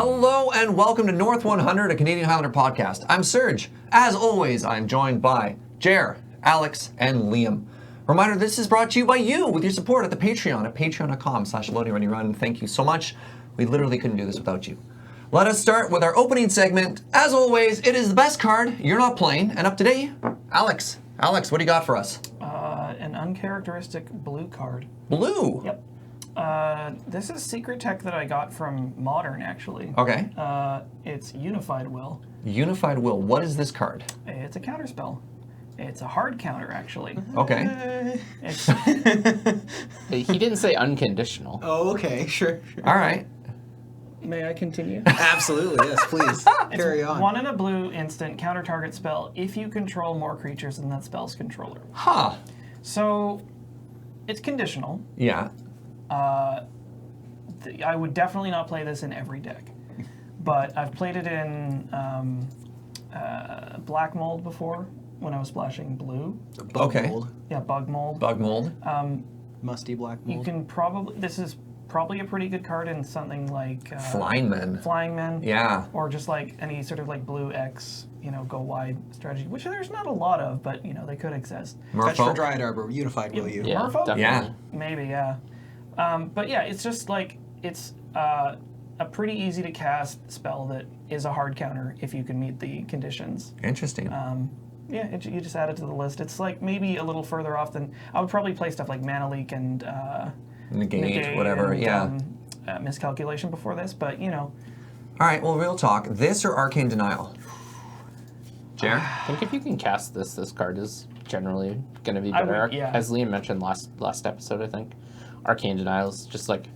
Hello and welcome to North100, a Canadian Highlander podcast. I'm Serge. As always, I'm joined by Jer, Alex, and Liam. Reminder, this is brought to you by you with your support at the Patreon at patreon.com/LoadingReadyRun. Thank you so much. We literally couldn't do this without you. Let us start with our opening segment. As always, it is the best card you're not playing. And up today, Alex. Alex, what do you got for us? An uncharacteristic blue card. Blue? Yep. This is secret tech that I got from Modern, actually. Okay. It's Unified Will. Unified Will. What is this card? It's a counterspell. It's a hard counter, actually. Okay. He didn't say unconditional. Oh, okay, sure. All right. May I continue? Absolutely, yes, please. Carry on. 1 and a blue instant counter target spell if you control more creatures than that spell's controller. Huh. So, it's conditional. Yeah. I would definitely not play this in every deck, but I've played it in black mold before when I was splashing blue. Bug mold. Yeah, bug mold. Bug mold. Musty black mold. You can probably, this is probably a pretty good card in something like Flying Men. Flying Men. Yeah. Or just like any sort of like blue X, go wide strategy, which there's not a lot of, but they could exist. Fetch for Merfolk. Dryad Arbor, Unified Will you? Yeah, Merfolk? definitely. Yeah. Maybe, yeah. But yeah, it's just like, it's a pretty easy to cast spell that is a hard counter if you can meet the conditions. Interesting. Yeah, you just add it to the list. It's like maybe a little further off than, I would probably play stuff like Mana Leak and Negate, whatever, and, yeah. Miscalculation before this, but All right, well, real talk. This or Arcane Denial? Jer? I think if you can cast this card is generally going to be better. would, yeah. As Liam mentioned last episode, I think, Arcane Denial is just like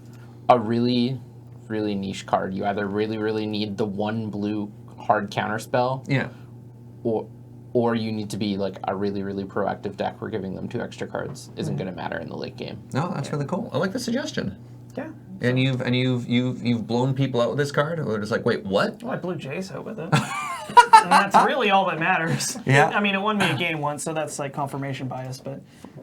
a really, really niche card. You either really, really need the one blue hard counter spell, Yeah. or you need to be like a really, really proactive deck where giving them 2 extra cards isn't going to matter in the late game. No, that's really cool. I like the suggestion. yeah. And you've blown people out with this card? Or just like, wait, what? Well, I blew Jace out with it. And that's really all that matters. Yeah. I mean, it won me a game once, so that's like confirmation bias, but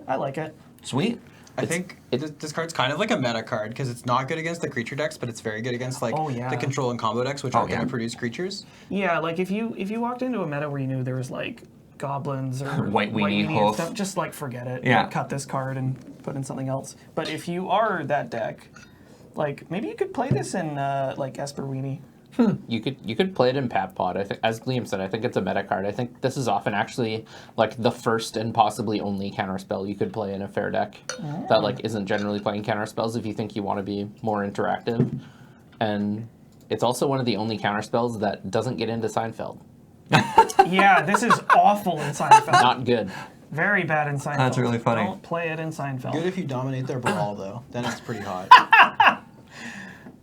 I like it. Sweet. I think this card's kind of like a meta card because it's not good against the creature decks, but it's very good against like the control and combo decks, which are going to produce creatures. Yeah, like if you walked into a meta where you knew there was like goblins or White weenie and hoof. stuff, just like forget it. Yeah. Like, cut this card and put in something else. But if you are that deck, like maybe you could play this in like Esper Weenie. You could play it in Pat Pod. I think, as Liam said, I think it's a meta card. I think this is often actually like the first and possibly only counterspell you could play in a fair deck that like isn't generally playing counterspells if you think you want to be more interactive. And it's also one of the only counterspells that doesn't get into Seinfeld. Yeah, this is awful in Seinfeld. Not good. Very bad in Seinfeld. That's really funny. Don't play it in Seinfeld. Good if you dominate their brawl, though. Then it's pretty hot.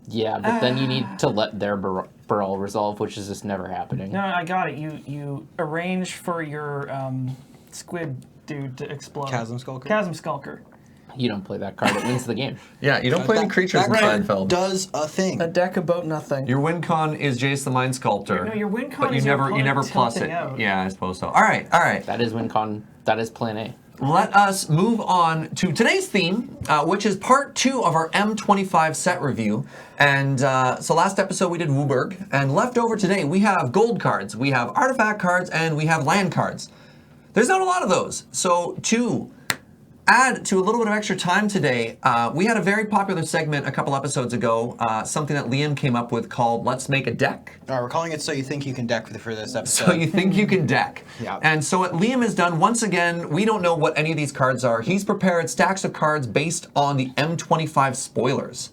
Yeah, but then you need to let their brawl resolve, which is just never happening. No, I got it. You arrange for your squid dude to explode. Chasm Skulker. Chasm Skulker. You don't play that card, it wins the game. Yeah, you don't play any creatures in Seinfeld. Does a thing. A deck about nothing. Your win con is Jace the Mind Sculptor. No, your win con but you is never your you never opponent plus tilting it. out. Yeah, I suppose so. All right. That is WinCon. That is Plan A. Let us move on to today's theme, which is part 2 of our M25 set review. And so last episode we did Wooburg, and left over today we have gold cards, we have artifact cards, and we have land cards. There's not a lot of those. So to add to a little bit of extra time today, we had a very popular segment a couple episodes ago, something that Liam came up with called Let's Make a Deck. All right, we're calling it So You Think You Can Deck for this episode. So you think you can deck. Yeah. And so what Liam has done, once again, we don't know what any of these cards are. He's prepared stacks of cards based on the M25 spoilers.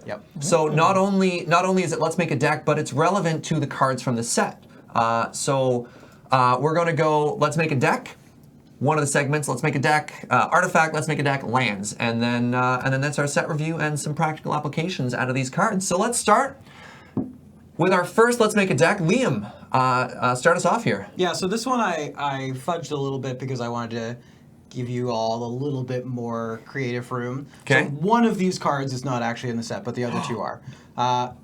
Yep. So not only is it Let's Make a Deck, but it's relevant to the cards from the set. So we're going to go Let's Make a Deck. One of the segments, Let's Make a Deck, Artifact, Let's Make a Deck, Lands. And then that's our set review and some practical applications out of these cards. So let's start with our first Let's Make a Deck. Liam, start us off here. Yeah, so this one I fudged a little bit because I wanted to give you all a little bit more creative room. Okay. So one of these cards is not actually in the set, but the other 2 are.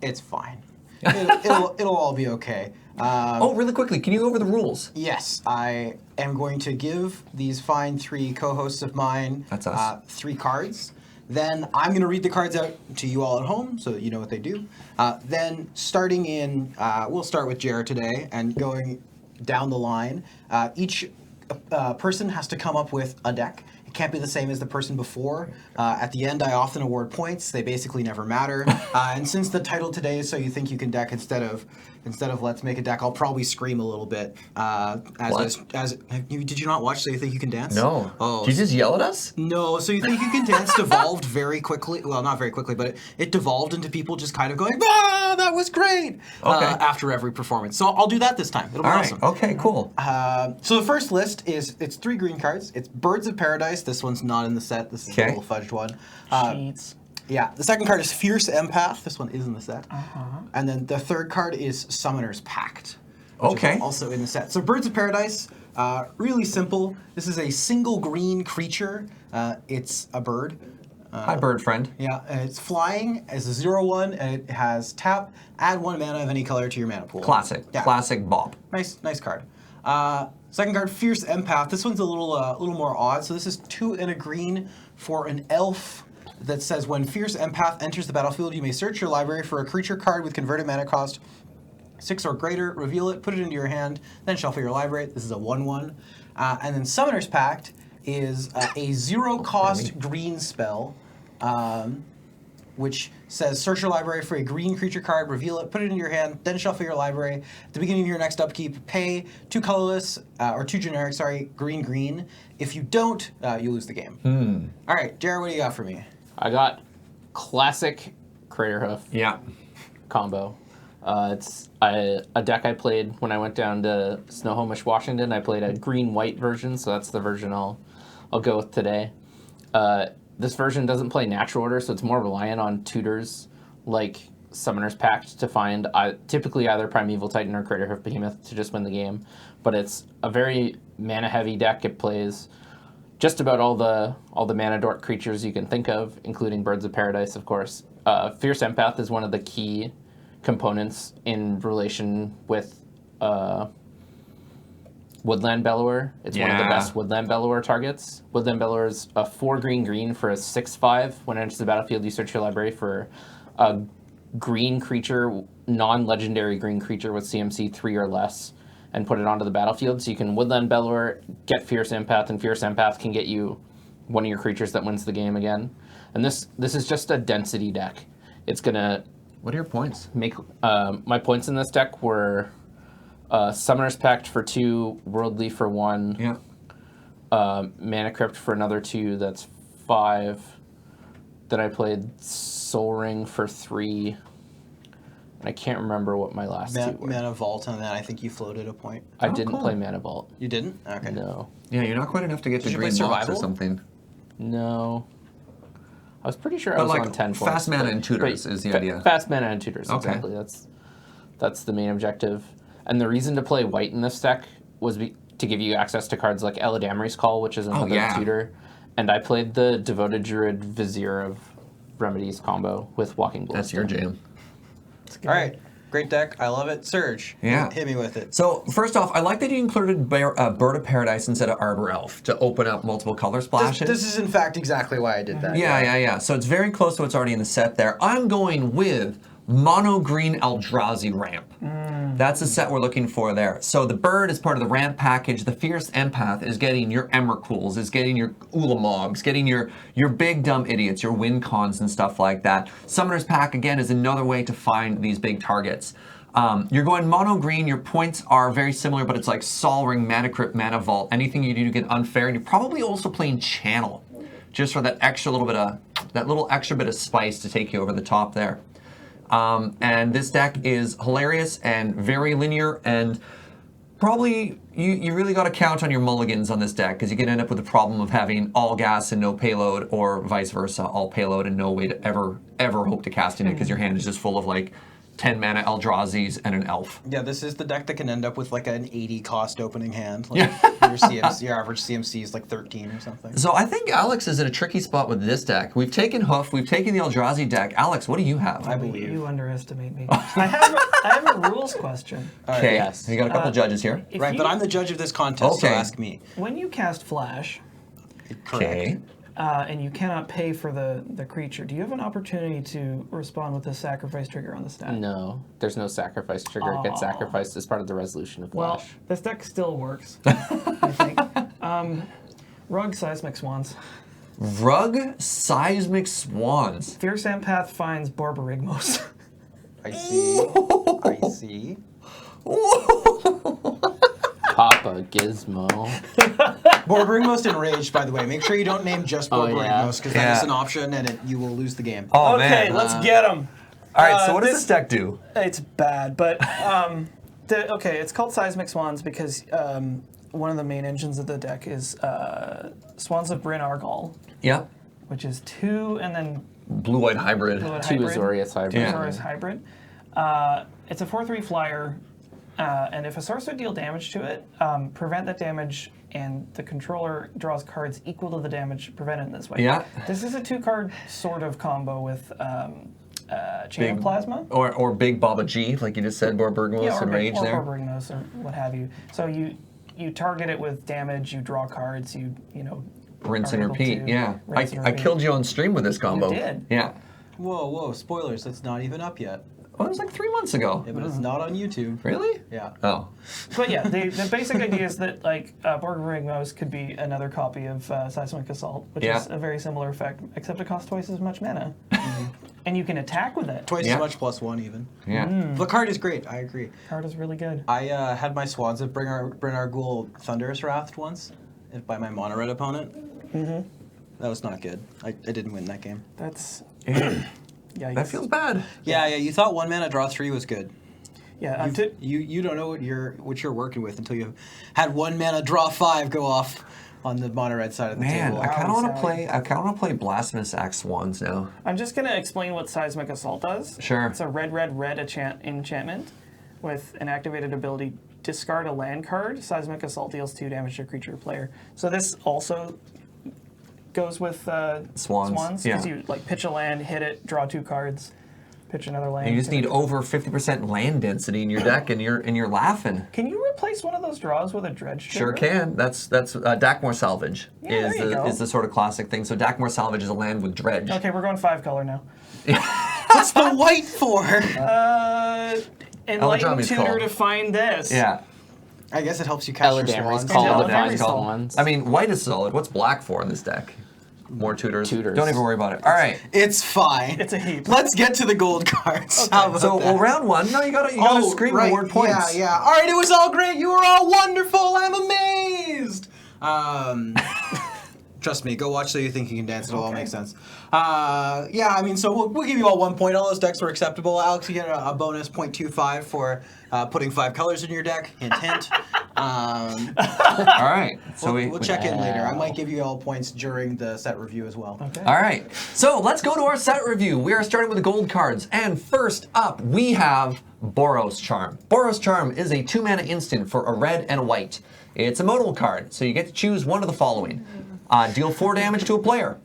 It's fine. It'll all be okay. Oh, really quickly, can you go over the rules? Yes, I am going to give these fine 3 co-hosts of mine That's us. 3 cards. Then I'm going to read the cards out to you all at home so that you know what they do. Then starting in, we'll start with Jared today and going down the line. Each person has to come up with a deck. It can't be the same as the person before. At the end, I often award points. They basically never matter. And since the title today is So You Think You Can Deck instead of Let's Make a Deck, I'll probably scream a little bit. Did you not watch So You Think You Can Dance? No. Oh, Did you just yell at us? No, So You Think You Can Dance devolved very quickly. Well, not very quickly, but it devolved into people just kind of going, that was great, after every performance. So I'll do that this time. It'll be awesome. Okay, cool. So the first list it's 3 green cards. It's Birds of Paradise. This one's not in the set. This is a little fudged one. Cheats. Yeah, the second card is Fierce Empath. This one is in the set. And then the third card is Summoner's Pact. Which is also in the set. So Birds of Paradise, really simple. This is a single green creature. It's a bird. Hi, bird friend. Yeah, and it's flying as a 0/1, and it has tap, add 1 mana of any color to your mana pool. Classic. Yeah. Classic bop. Nice card. Second card, Fierce Empath. This one's a little more odd. So this is 2 and a green for an elf that says when Fierce Empath enters the battlefield, you may search your library for a creature card with converted mana cost 6 or greater, reveal it, put it into your hand, then shuffle your library. This is a 1/1. And then Summoner's Pact is a 0-cost green spell, which says search your library for a green creature card, reveal it, put it into your hand, then shuffle your library. At the beginning of your next upkeep, pay 2 colorless, or 2 generic, green. If you don't, you lose the game. All right, Jared, what do you got for me? I got classic Craterhoof combo. It's a deck I played when I went down to Snohomish, Washington. I played a green-white version, so that's the version I'll go with today. This version doesn't play natural order, so it's more reliant on tutors like Summoner's Pact to find typically either Primeval Titan or Craterhoof Behemoth to just win the game. But it's a very mana-heavy deck. It plays just about all the mana dork creatures you can think of, including Birds of Paradise, of course. Fierce Empath is one of the key components in relation with Woodland Bellower. It's one of the best Woodland Bellower targets. Woodland Bellower is a 4 green for a 6/5. When it enters the battlefield, you search your library for a green creature, non-legendary green creature with CMC 3 or less, and put it onto the battlefield. So you can Woodland Bellower, get Fierce Empath, and Fierce Empath can get you one of your creatures that wins the game again. And this is just a density deck. It's gonna... What are your points? My points in this deck were Summoner's Pact for 2, Worldly for 1, Mana Crypt for another 2, that's 5. Then I played Soul Ring for 3. And I can't remember what my last 2 were. Mana Vault on that, I think you floated a point. I didn't play Mana Vault. You didn't? Okay. No. Yeah, you're not quite enough to get the you green play box or Survival? something. No. I was pretty sure I was on 10 points. Fast mana and tutors is the idea. Fast mana and tutors, Okay. exactly. That's the main objective. And the reason to play white in this deck was to give you access to cards like Eladamri's Call, which is another tutor. And I played the Devoted Druid Vizier of Remedies combo with Walking Ballista. That's your jam. All right. Great deck. I love it. Serge, hit me with it. So, first off, I like that you included Bird of Paradise instead of Arbor Elf to open up multiple color splashes. This is, in fact, exactly why I did that. Yeah. So it's very close to what's already in the set there. I'm going with Mono Green Eldrazi Ramp. That's the set we're looking for there. So the bird is part of the ramp package. The Fierce Empath is getting your Emrakuls, is getting your Ulamogs, getting your big dumb idiots, your Wincons and stuff like that. Summoner's Pack, again, is another way to find these big targets. You're going mono green. Your points are very similar, but it's like Sol Ring, Mana Crypt, Mana Vault. Anything you do to get unfair. And you're probably also playing Channel, just for that little extra bit of spice to take you over the top there. And this deck is hilarious and very linear, and probably you really got to count on your mulligans on this deck, because you can end up with the problem of having all gas and no payload, or vice versa, all payload and no way to ever hope to cast in it, because your hand is just full of like 10 mana Eldrazi's and an elf. Yeah, this is the deck that can end up with like an 80 cost opening hand. Like your average CMC is like 13 or something. So I think Alex is in a tricky spot with this deck. We've taken Hoof, we've taken the Eldrazi deck. Alex, what do you have? I believe. You underestimate me. I have a rules question. Okay, Yes. you got a couple judges here. Right, but I'm the judge of this contest, so ask me. When you cast Flash, Correct. and you cannot pay for the creature, do you have an opportunity to respond with a sacrifice trigger on the stat? No, there's no sacrifice trigger. It gets sacrificed as part of the resolution of Well, Flash. this deck still works, I think. Rug Seismic Swans. Rug Seismic Swans. Fierce Empath finds Borborygmos. I see. I see. Papa Gizmo. Borborygmos Enraged, by the way. Make sure you don't name just Oh, yeah. Borborygmos, because that is an option, and you will lose the game. Oh, Okay, man. let's get them. All right, so what does this deck do? It's bad, but okay, it's called Seismic Swans because one of the main engines of the deck is Swans of Bryn Argol, Yep. which is 2 and then Blue-white hybrid. Blue-white Two hybrid. Azorius hybrid. Yeah. Azorius hybrid. It's a 4/3 flyer, and if a source would deal damage to it, prevent that damage, and the controller draws cards equal to the damage prevented in this way. Yeah. This is a 2-card sort of combo with Chain of Plasma. Or Big Baba G, like you just said, Borborygmos and Rage there. Or Borborygmos or what have you. So you target it with damage, you draw cards, you know. Rinse are and able repeat, to yeah. rinse and I repeat. killed you on stream with this combo. did. Yeah. Whoa, spoilers. It's not even up yet. Oh, it was like 3 months ago. Yeah, but it's not on YouTube. Really? Yeah. Oh. But yeah, the basic idea is that like Borborygmos could be another copy of Seismic Assault, which Yeah. is a very similar effect, except it costs twice as much mana, and you can attack with it. Twice Yeah. as much +1 even. Yeah. The card is great. I agree. Card is really good. I had my Swans of Bryn Argol Thunderous Wrath once by my mono red opponent. Mm-hmm. That was not good. I didn't win that game. That's Yeah. yeah. That feels bad. Yeah. You thought 1 mana draw 3 was good. yeah. You don't know what you're working with until you had 1 mana draw 5 go off on the mono red side of the Man, table. I kind of want to sad. play. I kind of want to play Blasphemous Axe Swans now. I'm just gonna explain what Seismic Assault does. Sure. It's a red enchantment with an activated ability. Discard a land card. Seismic Assault deals 2 damage to a creature or player. So this also goes with Swans, yeah. because you like pitch a land, hit it, draw 2 cards, pitch another land. And you just hit need it. over 50% land density in your deck, and you're laughing. Can you replace one of those draws with a dredge? Sure trigger? can. That's Dakmor Salvage Yeah, there you go. is the sort of classic thing. So Dakmor Salvage is a land with dredge. Okay, we're going 5 color now. What's the white for? Enlightened Eladramri's Tutor called. to find this. Yeah. I guess it helps you cast your Eladamri's Swans. called Eladamri's the Find called. Swans. I mean, white is solid. What's black for in this deck? More tutors. Tutors. Don't even worry about it. All right. It's fine. It's a heap. Let's get to the gold cards. How about So that? well, round 1. No, you gotta scream right. award points. Yeah. All right, it was all great. You were all wonderful. I'm amazed. Trust me, go watch So You Think You Can Dance. It'll all make sense. Yeah, I mean, so we'll give you all 1 point. All those decks were acceptable. Alex, you get a bonus 0.25 for putting 5 colors in your deck. Hint, hint. All right. So We'll check in later. I might give you all points during the set review as well. Okay. All right. So let's go to our set review. We are starting with the gold cards. And first up, we have Boros Charm. Boros Charm is a 2-mana instant for a red and a white. It's a modal card, so you get to choose one of the following. Deal 4 damage to a player.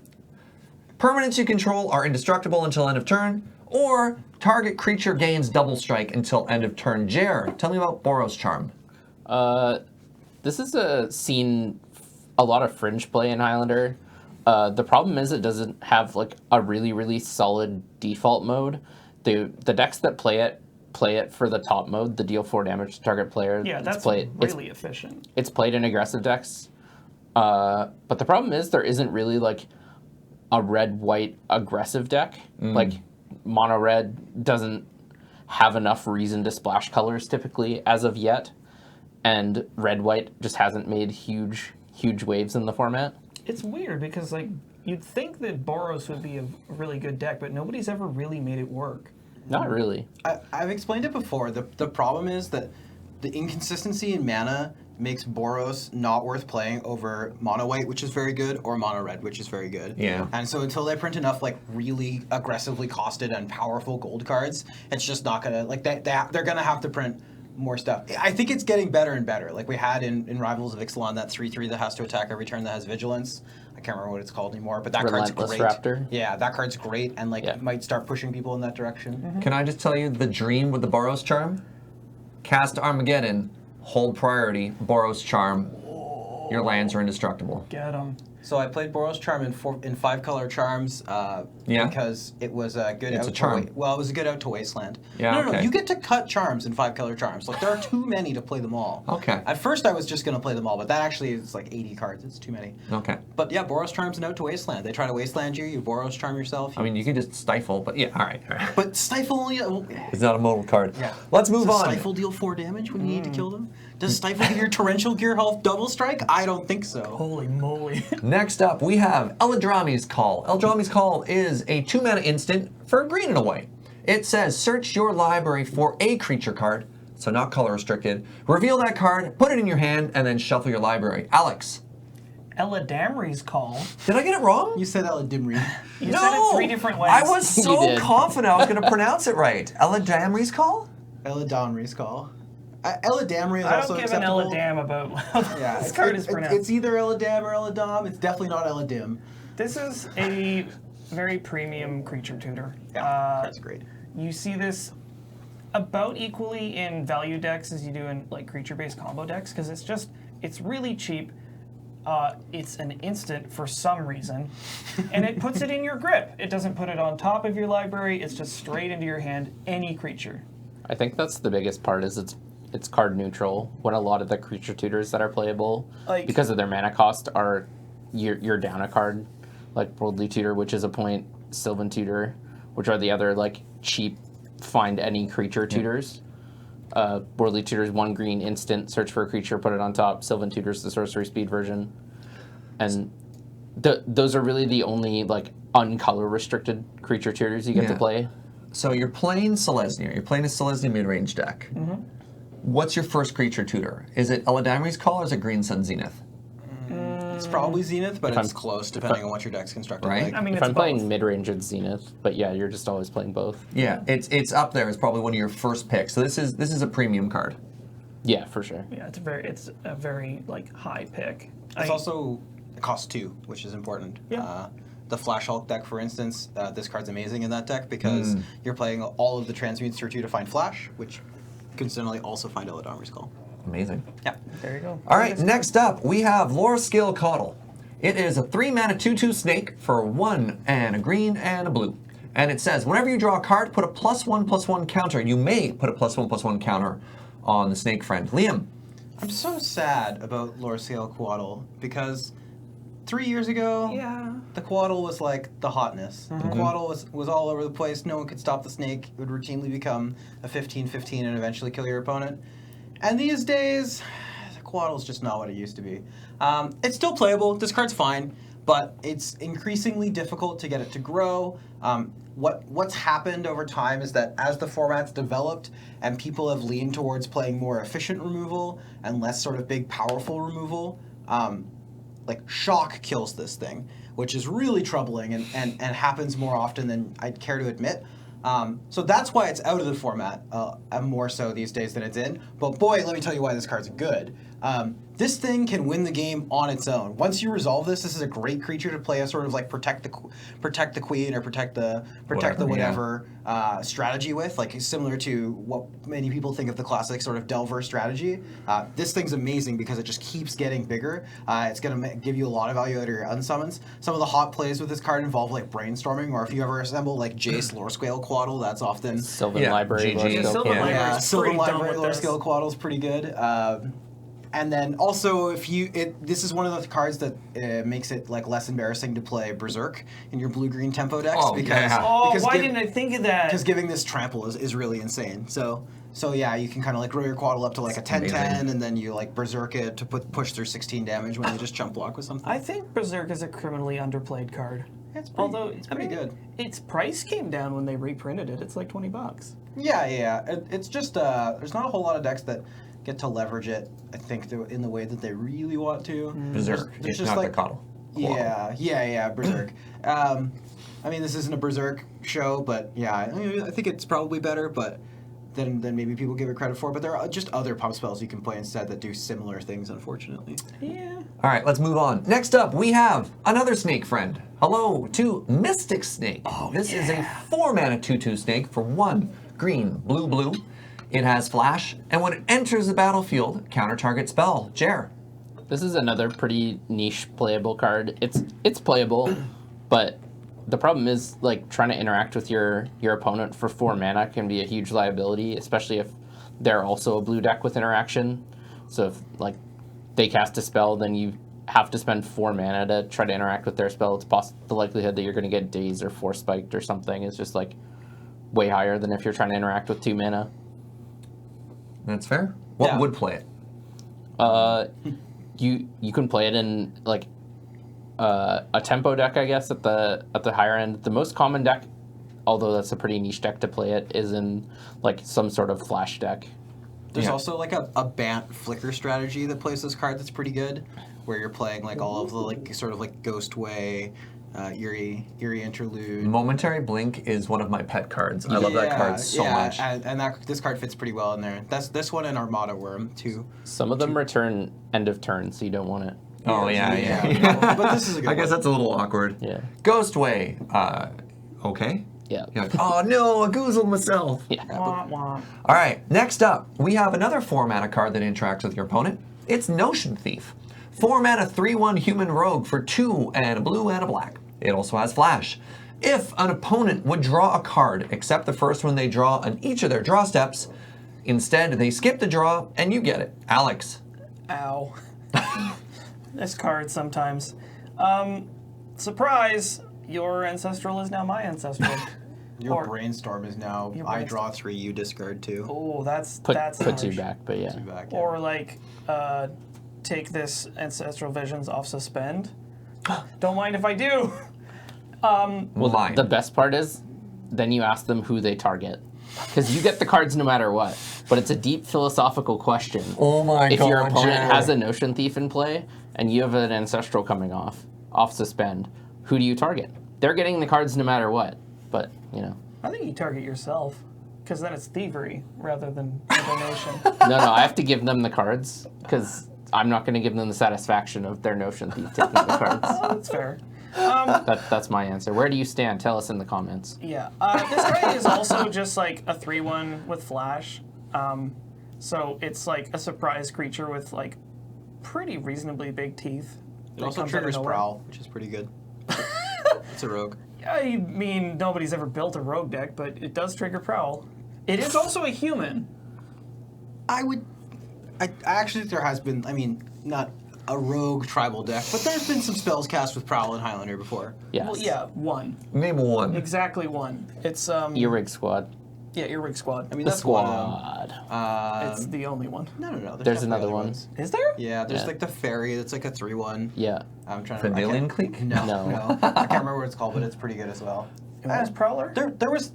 Permanents you control are indestructible until end of turn, or target creature gains double strike until end of turn. Jer, tell me about Boros Charm. This is seen a lot of fringe play in Highlander. The problem is it doesn't have like a really solid default mode. The decks that play it for the top mode, the deal 4 damage to target player. Yeah, that's really efficient. It's played in aggressive decks. But the problem is there isn't really like a red-white aggressive deck. Like mono red doesn't have enough reason to splash colors typically as of yet, and red-white just hasn't made huge waves in the format. It's weird because like you'd think that Boros would be a really good deck, but nobody's ever really made it work. Not really. I've explained it before. The problem is that the inconsistency in mana makes Boros not worth playing over mono white, which is very good, or mono red, which is very good. Yeah. And so until they print enough like really aggressively costed and powerful gold cards, it's just not gonna like they're gonna have to print more stuff. I think it's getting better and better. Like we had in Rivals of Ixalan, that 3/3 that has to attack every turn that has vigilance. I can't remember what it's called anymore, but that card's Relentless great. Raptor? Yeah, that card's great, and like Yeah. it might start pushing people in that direction. Can I just tell you the dream with the Boros Charm? Cast Armageddon, hold priority, Boros Charm. Your lands are indestructible. Get them. So I played Boros Charm in 5-color charms because it was a good It's out a charm. it was a good out to Wasteland. Yeah, No, okay. you get to cut charms in 5-color charms. Like there are too many to play them all. Okay. At first I was just going to play them all, but that actually is like 80 cards. It's too many. Okay. But yeah, Boros Charm's an out to Wasteland. They try to Wasteland you, you Boros Charm yourself. I mean, you can just stifle, but yeah, all right. But Stifle only... It's not a modal card. Yeah. Let's move Does on. Stifle deal 4 damage when you need to kill them? Does Stifle give your Torrential Gear Health double strike? I don't think so. Holy moly. Next up, we have Eladrami's Call. Eladrami's Call is a 2-mana instant for green and a white. It says, search your library for a creature card, so not color restricted. Reveal that card, put it in your hand, and then shuffle your library. Alex. Eladamri's Call. Did I get it wrong? You said Eladimri. You said it 3 different ways. I was You so did. confident I was going to pronounce it right. Eladamri's Call? Eladamri's Call. Eladamri is I also don't give an acceptable. Eladam about how Yeah, this card is pronounced. It's either Eladam or Eladam. It's definitely not Eladim. This is a very premium creature tutor. Yeah, that's great. You see this about equally in value decks as you do in like creature-based combo decks because it's really cheap. It's an instant for some reason, and it puts it in your grip. It doesn't put it on top of your library. It's just straight into your hand. Any creature. I think that's the biggest part is it's card neutral when a lot of the creature tutors that are playable Like- because of their mana cost are you're down a card like Worldly Tutor, which is a point, Sylvan Tutor, which are the other like cheap find any creature tutors. Worldly Tutor's 1 green instant, search for a creature, put it on top. Sylvan Tutor's the sorcery speed version, and those are really the only like uncolor restricted creature tutors you get to Yeah. play. So you're playing Selesnya. You're playing a Selesnya mid-range deck. What's your first creature tutor? Is it Eladamri's Call or is it Green Sun Zenith? It's probably Zenith, but If it's I'm- close depending on what your deck's constructed Right. like. I mean, If it's I'm both. playing mid-range, it's Zenith, but yeah, you're just always playing both. Yeah, it's up there. It's probably one of your first picks. So this is a premium card. Yeah, for sure. Yeah, it's a very like high pick. It's also, it costs 2, which is important. Yeah. The Flash Hulk deck, for instance, this card's amazing in that deck because you're playing all of the transmutes for 2 to find Flash, which coincidentally also find Eladamri's Call. Amazing. Yeah. There you go. All right, next up we have Lore Skill Coddle. It is a 3-mana 2/2 snake for 1 and a green and a blue. And it says, whenever you draw a card, put a +1/+1 counter. You may put a +1/+1 counter on the snake friend. Liam. I'm so sad about Lorseal Quaddle because 3 years ago, Yeah. the Quaddle was like the hotness. The Quaddle was all over the place. No one could stop the snake. It would routinely become a 15/15 and eventually kill your opponent. And these days, the Quaddle's just not what it used to be. It's still playable. This card's fine, but it's increasingly difficult to get it to grow. What's happened over time is that as the format's developed and people have leaned towards playing more efficient removal and less sort of big, powerful removal, like shock kills this thing, which is really troubling and happens more often than I'd care to admit. So that's why it's out of the format more so these days than it's in. But boy, let me tell you why this card's good. This thing can win the game on its own. Once you resolve this is a great creature to play a sort of like protect the queen or protect the whatever strategy with, like similar to what many people think of the classic sort of Delver strategy. This thing's amazing because it just keeps getting bigger. It's going to give you a lot of value out of your unsummons. Some of the hot plays with this card involve like brainstorming, or if you ever assemble like Jace Lorescale Quaddle, that's often Sylvan Yeah, Library. GG. Lore Skill. Sylvan Yeah. Library. yeah, It's Sylvan pretty dumb Library with this. Lorescale Quaddle's pretty good. And then also, this is one of the cards that makes it like less embarrassing to play Berserk in your blue-green tempo decks Oh, because yeah. Oh, because why didn't I think of that? because giving this trample is really insane. So yeah, you can kind of like grow your Quaddle up to like a 10/10, amazing. and then you like Berserk it to push through 16 damage when you just jump block with something. I think Berserk is a criminally underplayed card. It's pretty, Although it's pretty good. Its price came down when they reprinted it. It's like $20. Yeah. It's just there's not a whole lot of decks that get to leverage it, I think, in the way that they really want to. Berserk. There's It's just not like, the Coddle. Yeah, Berserk. I mean, this isn't a Berserk show, but yeah, I think it's probably better, but than maybe people give it credit for. But there are just other pump spells you can play instead that do similar things, unfortunately. Yeah. All right, let's move on. Next up, we have another snake friend. Hello to Mystic Snake. This is a 4-mana 2/2 snake for 1 green, blue. It has flash, and when it enters the battlefield, counter target spell. Jer. This is another pretty niche playable card. It's playable, but the problem is like trying to interact with your opponent for 4 mana can be a huge liability, especially if they're also a blue deck with interaction. So if like they cast a spell, then you have to spend 4 mana to try to interact with their spell. It's the likelihood that you're going to get dazed or force spiked or something is just like way higher than if you're trying to interact with 2 mana. That's fair. What would play it? You can play it in like a tempo deck, I guess, at the higher end. The most common deck, although that's a pretty niche deck to play it, is in like some sort of flash deck. There's also like a Bant flicker strategy that plays this card that's pretty good, where you're playing like all of the like sort of like Ghostway, Eerie Interlude. Momentary Blink is one of my pet cards. I love that card so much. And this card fits pretty well in there. That's this one and Armada Worm too. Some of them return end of turn, so you don't want it. Oh yeah. But this is a good I guess that's a little awkward. Yeah. Ghostway. Okay. Yeah. You're like, oh no, I goozled myself. Yeah. Wah, wah. All right, next up, we have another 4 mana card that interacts with your opponent. It's Notion Thief. 4 mana 3/1 human rogue for 2 and a blue and a black. It also has flash. If an opponent would draw a card, except the first one they draw on each of their draw steps, instead they skip the draw and you get it. Alex. Ow. This card sometimes. Surprise! Your ancestral is now my ancestral. Your Or- brainstorm is now Your I draw 3, you discard 2. Oh, that's Put harsh. 2 back, but yeah. Two back, yeah. Or like, take this ancestral visions off suspend. Don't mind if I do. Well, Mine. the best part is, then you ask them who they target. Because you get the cards no matter what. But it's a deep philosophical question. Oh my If your God, opponent Jared. has a Notion Thief in play, and you have an Ancestral coming off suspend, who do you target? They're getting the cards no matter what. But, you know. I think you target yourself, because then it's thievery rather than a donation. No, I have to give them the cards. Because I'm not going to give them the satisfaction of their Notion Thief taking the cards. That's fair. That's my answer. Where do you stand? Tell us in the comments. Yeah. This guy is also just like a 3/1 with flash. So it's like a surprise creature with like pretty reasonably big teeth. It that also comes out of triggers nowhere. Prowl, which is pretty good. It's a rogue. I mean, nobody's ever built a rogue deck, but it does trigger Prowl. It is also a human. I actually think there has been, I mean, not a rogue tribal deck, but there's been some spells cast with Prowl and Highlander before. Yes. Well, yeah, one. Name one. Exactly one. It's Earwig Squad. yeah, Earwig Squad. I mean, The that's one of them. Squad. It's the only one. No. There's definitely another other one. ones. Is there? Yeah, there's Yeah. like the fairy that's like a 3/1. Yeah. I'm trying to Vendilion Clique? No. No. I can't remember what it's called, but it's pretty good as well. And what is Prowler? There was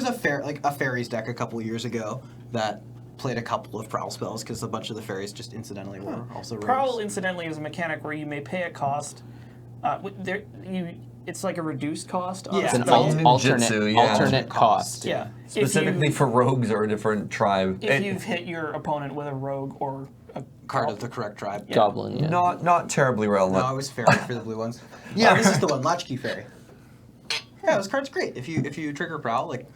a fairies deck a couple years ago that played a couple of Prowl spells because a bunch of the fairies just incidentally were also rogues. Prowl, incidentally, is a mechanic where you may pay a cost. It's like a reduced cost. On Yeah. It's an spell. Ninjutsu, yeah. alternate cost. Yeah. Specifically for rogues or a different tribe. If you've hit your opponent with a rogue or a Card of the correct tribe. Goblin, yeah. Not terribly relevant. No, it was fairy for the blue ones. Yeah, this is the one, Latchkey Fairy. Yeah, this card's great. If you trigger Prowl, like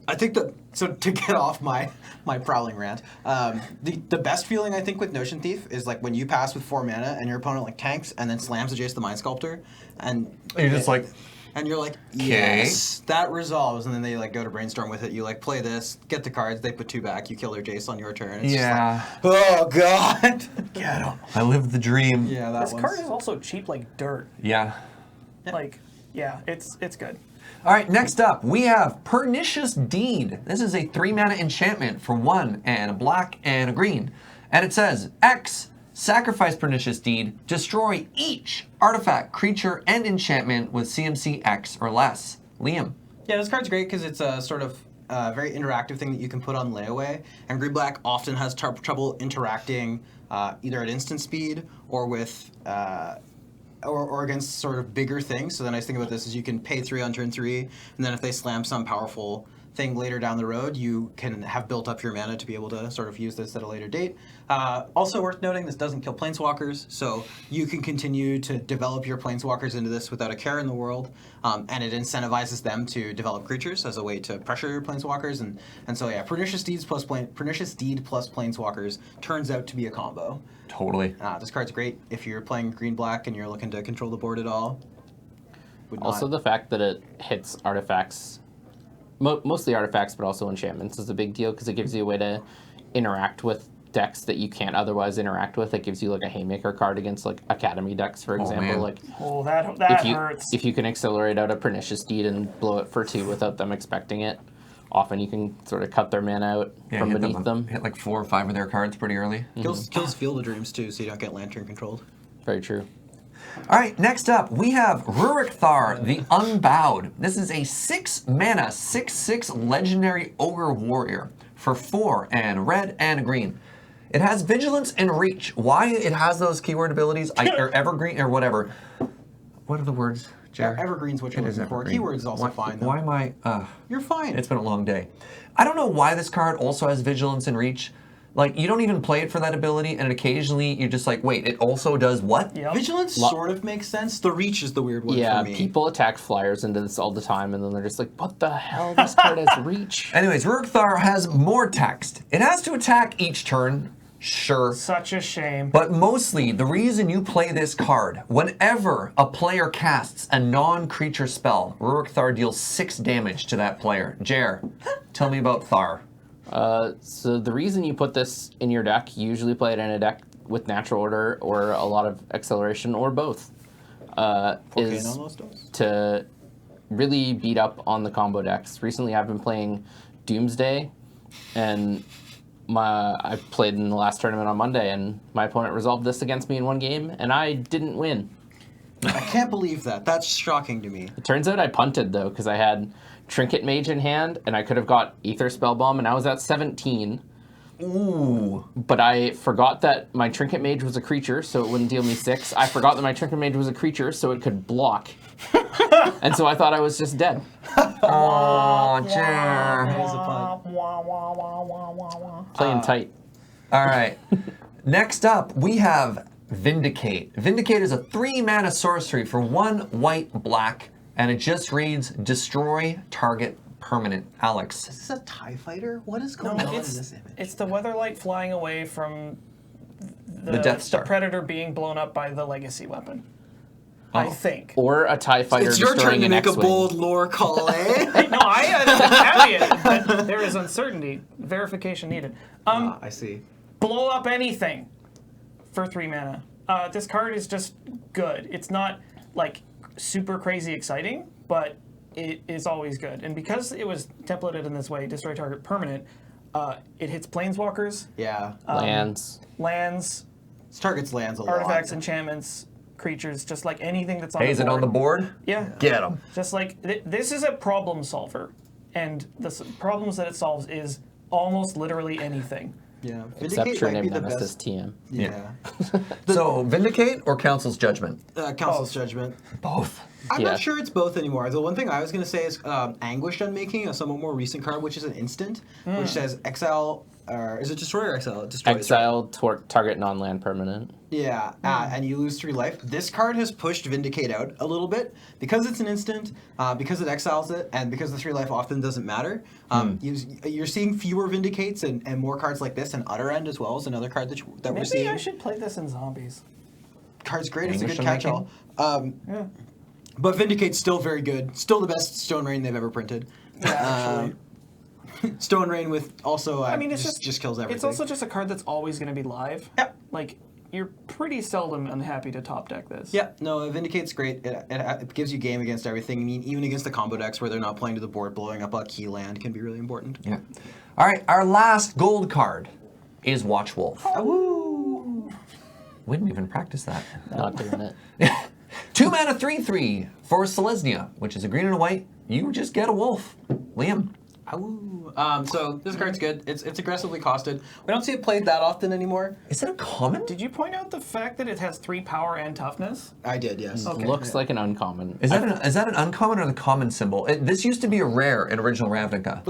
I think so to get off my prowling rant, the best feeling I think with Notion Thief is like when you pass with 4 mana and your opponent like tanks and then slams a Jace the Mind Sculptor, and You're just like, and you're like, yes, that resolves, and then they like go to brainstorm with it. You like play this, get the cards, they put 2 back, you kill their Jace on your turn. It's yeah, just like, oh god, get him. I lived the dream. Yeah, that This one's... card is also cheap like dirt. Yeah. Like, yeah, it's good. All right, next up, we have Pernicious Deed. This is a 3 mana enchantment for 1 and a black and a green. And it says, X, sacrifice Pernicious Deed, destroy each artifact, creature, and enchantment with CMC X or less. Liam. Yeah, this card's great because it's a sort of very interactive thing that you can put on layaway. And Green Black often has trouble interacting either at instant speed or with or against sort of bigger things. So the nice thing about this is you can pay 3 on turn 3, and then if they slam some powerful thing later down the road, you can have built up your mana to be able to sort of use this at a later date. Also worth noting, this doesn't kill planeswalkers, so you can continue to develop your planeswalkers into this without a care in the world, and it incentivizes them to develop creatures as a way to pressure your planeswalkers, and so yeah, Pernicious Deed plus planeswalkers turns out to be a combo. Totally. This card's great if you're playing green-black and you're looking to control the board at all. Also, the fact that it hits artifacts, mostly artifacts, but also enchantments, is a big deal because it gives you a way to interact with decks that you can't otherwise interact with. It gives you like a Haymaker card against like Academy decks, for example. Man. Like, that hurts. If you can accelerate out a Pernicious Deed and blow it for 2 without them expecting it, often you can sort of cut their mana out from beneath them. Hit like 4 or 5 of their cards pretty early. Kills Field of Dreams too, so you don't get Lantern controlled. Very true. All right, next up, we have Rurik Thar, the Unbowed. This is a 6-mana, 6/6 legendary ogre warrior for 4 and red and green. It has Vigilance and Reach. Why it has those keyword abilities, or Evergreen, or whatever. What are the words, Jared? Evergreen's what you're looking for. Keyword is also fine, though. Why am I... You're fine. It's been a long day. I don't know why this card also has Vigilance and Reach. Like, you don't even play it for that ability, and occasionally you're just like, wait, it also does what? Yep. Vigilance sort of makes sense. The Reach is the weird one Yeah, for me. people attack flyers into this all the time, and then they're just like, what the hell? This card has Reach. Anyways, Rurik Thar has more text. It has to attack each turn, sure. Such a shame. But mostly, the reason you play this card, whenever a player casts a non-creature spell, Rurik Thar deals 6 damage to that player. Jer, tell me about Thar. So the reason you put this in your deck, you usually play it in a deck with Natural Order or a lot of Acceleration or both, is to really beat up on the combo decks. Recently I've been playing Doomsday, and I played in the last tournament on Monday, and my opponent resolved this against me in 1 game, and I didn't win. I can't believe that. That's shocking to me. It turns out I punted, though, because I had Trinket Mage in hand, and I could have got Aether Spellbomb, and I was at 17. Ooh. But I forgot that my Trinket Mage was a creature, so it wouldn't deal me 6. I forgot that my Trinket Mage was a creature, so it could block. And so I thought I was just dead. Oh, Jer. That is a pun. Playing tight. All right. Next up, we have Vindicate. Vindicate is a 3-mana sorcery for 1 white/black, and it just reads, destroy target permanent. Alex. Is this a TIE fighter? What is No, going on in this image? it's the Weatherlight flying away from The Death Star. the Predator being blown up by the legacy weapon. I think. Or a TIE Fighter It's your turn destroying to an make a X-Wing. bold lore call, eh? No, I caveat that there is uncertainty. Verification needed. I see. Blow up anything for 3 mana. This card is just good. It's not like super crazy exciting, but it is always good. And because it was templated in this way, destroy target permanent, it hits planeswalkers, Yeah. Lands. lands, This targets lands a lot. artifacts, enchantments, creatures, just like anything that's on Hey, the is board. it on the board? Yeah. Get him. Just like this is a problem solver, and the problems that it solves is almost literally anything. Yeah. Except Vindicate your might be name the Nemesis best. TM. Yeah. So, Vindicate or Council's Judgment? Council's Judgment. Both. I'm Yeah. not sure it's both anymore. The one thing I was going to say is Anguished Unmaking, a somewhat more recent card, which is an instant, which says exile, or is it destroy or exile? It destroys. Exile target non-land permanent. Yeah, and you lose 3 life. This card has pushed Vindicate out a little bit because it's an instant, because it exiles it, and because the 3 life often doesn't matter. You're seeing fewer Vindicates and more cards like this, and Utter End as well is another card that we're Maybe seeing. I should play this in zombies. Card's great. It's a English good catch-all. Yeah. But Vindicate's still very good. Still the best Stone Rain they've ever printed. Yeah, actually. Stone Rain with also I mean, it's just kills everything. It's also just a card that's always going to be live. Yep. Like, you're pretty seldom unhappy to top deck this. Yeah, no, Vindicate's great. It gives you game against everything. I mean, even against the combo decks where they're not playing to the board, blowing up a key land can be really important. Yeah. All right, our last gold card is Watchwolf. Woo! We didn't even practice that. Not doing it. 2 mana 3/3 for Selesnya, which is a green and a white. You just get a wolf. Liam. So this card's good. It's aggressively costed. We don't see it played that often anymore. Is it a common? Did you point out the fact that it has 3 power and toughness? I did, yes. Okay. Looks like an uncommon. Is that an uncommon or the common symbol? This used to be a rare in original Ravnica.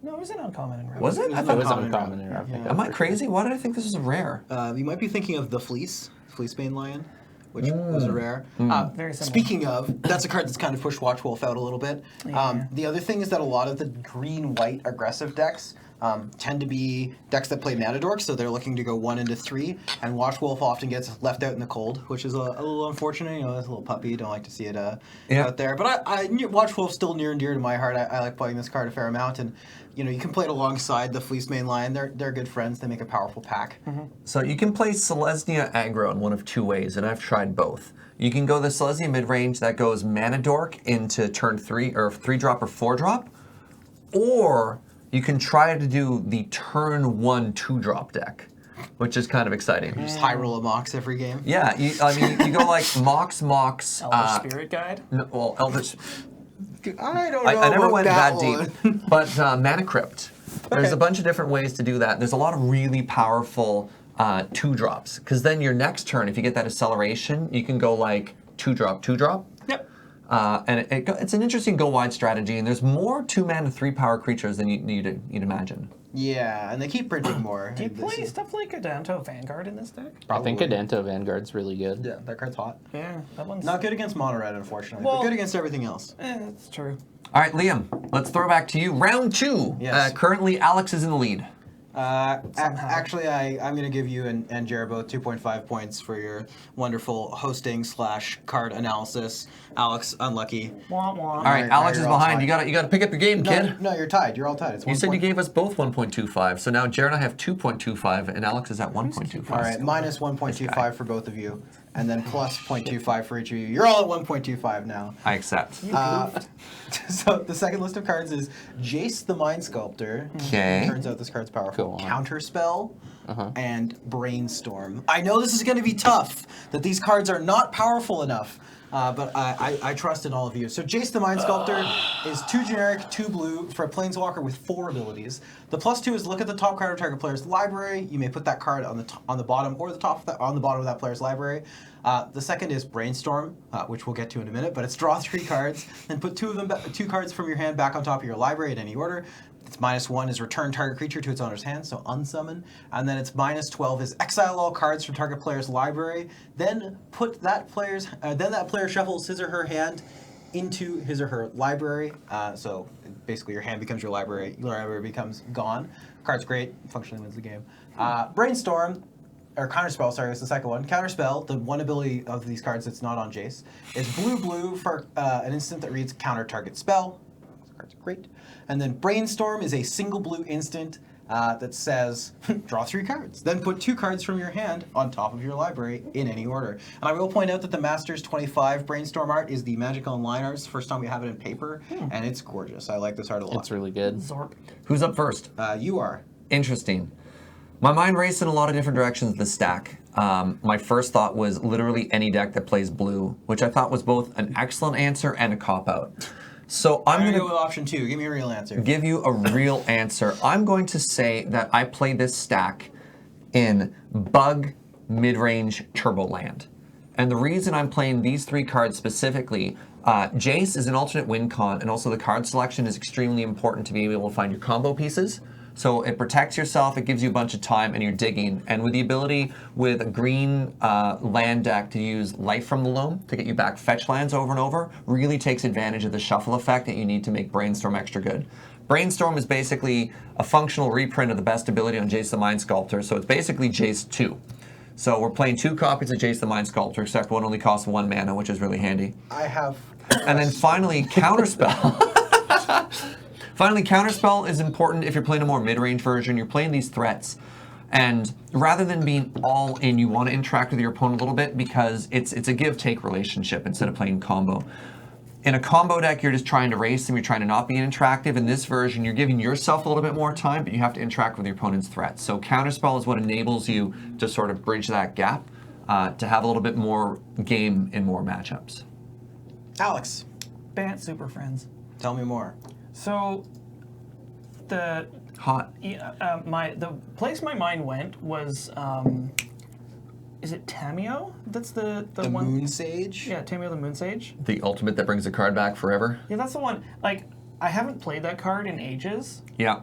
No, it was an uncommon in Ravnica. Was it? I It thought, was Uncommon, uncommon in our am I crazy? Why did I think this was a rare? You might be thinking of the Fleecebane Lion, which was a rare. Very similar. Speaking of, that's a card that's kind of pushed Watch Wolf out a little bit. Yeah. The other thing is that a lot of the green-white aggressive decks tend to be decks that play mana dorks, so they're looking to go 1 into 3, and Watch Wolf often gets left out in the cold, which is a little unfortunate. You know, it's a little puppy. Don't like to see it out there. But Watch Wolf's still near and dear to my heart. I like playing this card a fair amount, and you know, you can play it alongside the Fleecebane Lion. They're good friends. They make a powerful pack. So you can play Selesnya aggro in one of 2 ways, and I've tried both. You can go the Selesnya mid-range that goes Mana Dork into turn 3, or 3-drop or 4-drop, or you can try to do the turn 1 2-drop deck, which is kind of exciting. Just high roll a Mox every game. Yeah, you go like Mox, Elder Spirit Guide? Eldritch. I don't know. I never about went that one. deep, but Mana Crypt. There's Okay. a bunch of different ways to do that. There's a lot of really powerful 2-drops, because then your next turn, if you get that acceleration, you can go like 2-drop, 2-drop. Yep. And it's an interesting go-wide strategy, and there's more 2-mana 3-power creatures than you'd imagine. Yeah, and they keep printing more. Do you This play is- stuff like Adanto Vanguard in this deck? I think Probably. Adanto Vanguard's really good. Yeah, that card's hot. Yeah, that one's... Not good against mono red, unfortunately, Well- but good against everything else. that's true. All right, Liam, let's throw back to you. Round 2. Yes. Currently, Alex is in the lead. Somehow. Actually, I'm going to give you and Jared both 2.5 points for your wonderful hosting / card analysis. Alex, unlucky. Wah, wah. All right, Now Alex is you're all behind. tied. You got to pick up your game, kid. No, you're tied. You're all tied. It's You 1 said you point. gave us both 1.25, so now Jared and I have 2.25, and Alex is at 1.25. All right, minus 1.25 for both of you, and then plus 0.25 for each of you. You're all at 1.25 now. I accept. So the second list of cards is Jace the Mind Sculptor. Okay. Turns out this card's powerful. Go on. Counterspell and Brainstorm. I know this is going to be tough, that these cards are not powerful enough, but I trust in all of you. So Jace the Mind Sculptor is 2 generic, 2 blue for a Planeswalker with 4 abilities. The +2 is look at the top card of target player's library. You may put that card on the bottom or the top of on the bottom of that player's library. The second is Brainstorm, which we'll get to in a minute, but it's draw 3 cards, then put 2 cards from your hand back on top of your library in any order. Its -1 is return target creature to its owner's hand, so unsummon. And then its -12 is exile all cards from target player's library. Then put that that player shuffles his or her hand into his or her library. So basically, your hand becomes your library. Your library becomes gone. Card's great. Functionally wins the game. Brainstorm. Or Counterspell, sorry, was the second one. Counterspell, the one ability of these cards that's not on Jace, is blue for an instant that reads counter target spell. This card's great. And then Brainstorm is a single blue instant that says draw 3 cards. Then put 2 cards from your hand on top of your library in any order. And I will point out that the Masters 25 Brainstorm art is the Magic Online art. It's the first time we have it in paper, and it's gorgeous. I like this art a lot. It's really good. Zorp. Who's up first? You are. Interesting. My mind raced in a lot of different directions with the stack. My first thought was literally any deck that plays blue, which I thought was both an excellent answer and a cop-out. So I'm I'm going going to go to with option 2. Give me a real answer. give you a real answer. I'm going to say that I play this stack in Bug Midrange Turboland. And the reason I'm playing these 3 cards specifically, Jace is an alternate win con, and also the card selection is extremely important to be able to find your combo pieces. So it protects yourself, it gives you a bunch of time, and you're digging. And with the ability with a green land deck to use Life from the Loam to get you back fetch lands over and over, really takes advantage of the shuffle effect that you need to make Brainstorm extra good. Brainstorm is basically a functional reprint of the best ability on Jace the Mind Sculptor, so it's basically Jace 2. So we're playing 2 copies of Jace the Mind Sculptor, except one only costs 1 mana, which is really handy. I have. And then finally, Counterspell. Finally, Counterspell is important if you're playing a more mid-range version. You're playing these threats. And rather than being all in, you want to interact with your opponent a little bit because it's a give-take relationship instead of playing combo. In a combo deck, you're just trying to race them. You're trying to not be interactive. In this version, you're giving yourself a little bit more time, but you have to interact with your opponent's threats. So Counterspell is what enables you to sort of bridge that gap, to have a little bit more game in more matchups. Alex, Bant Super Friends. tell me more. So, the Hot. the place my mind went was is it Tameo? That's the one. Moon Sage? Yeah, Tameo the Moon Sage. The ultimate that brings the card back forever. Yeah, that's the one. Like, I haven't played that card in ages, Yeah.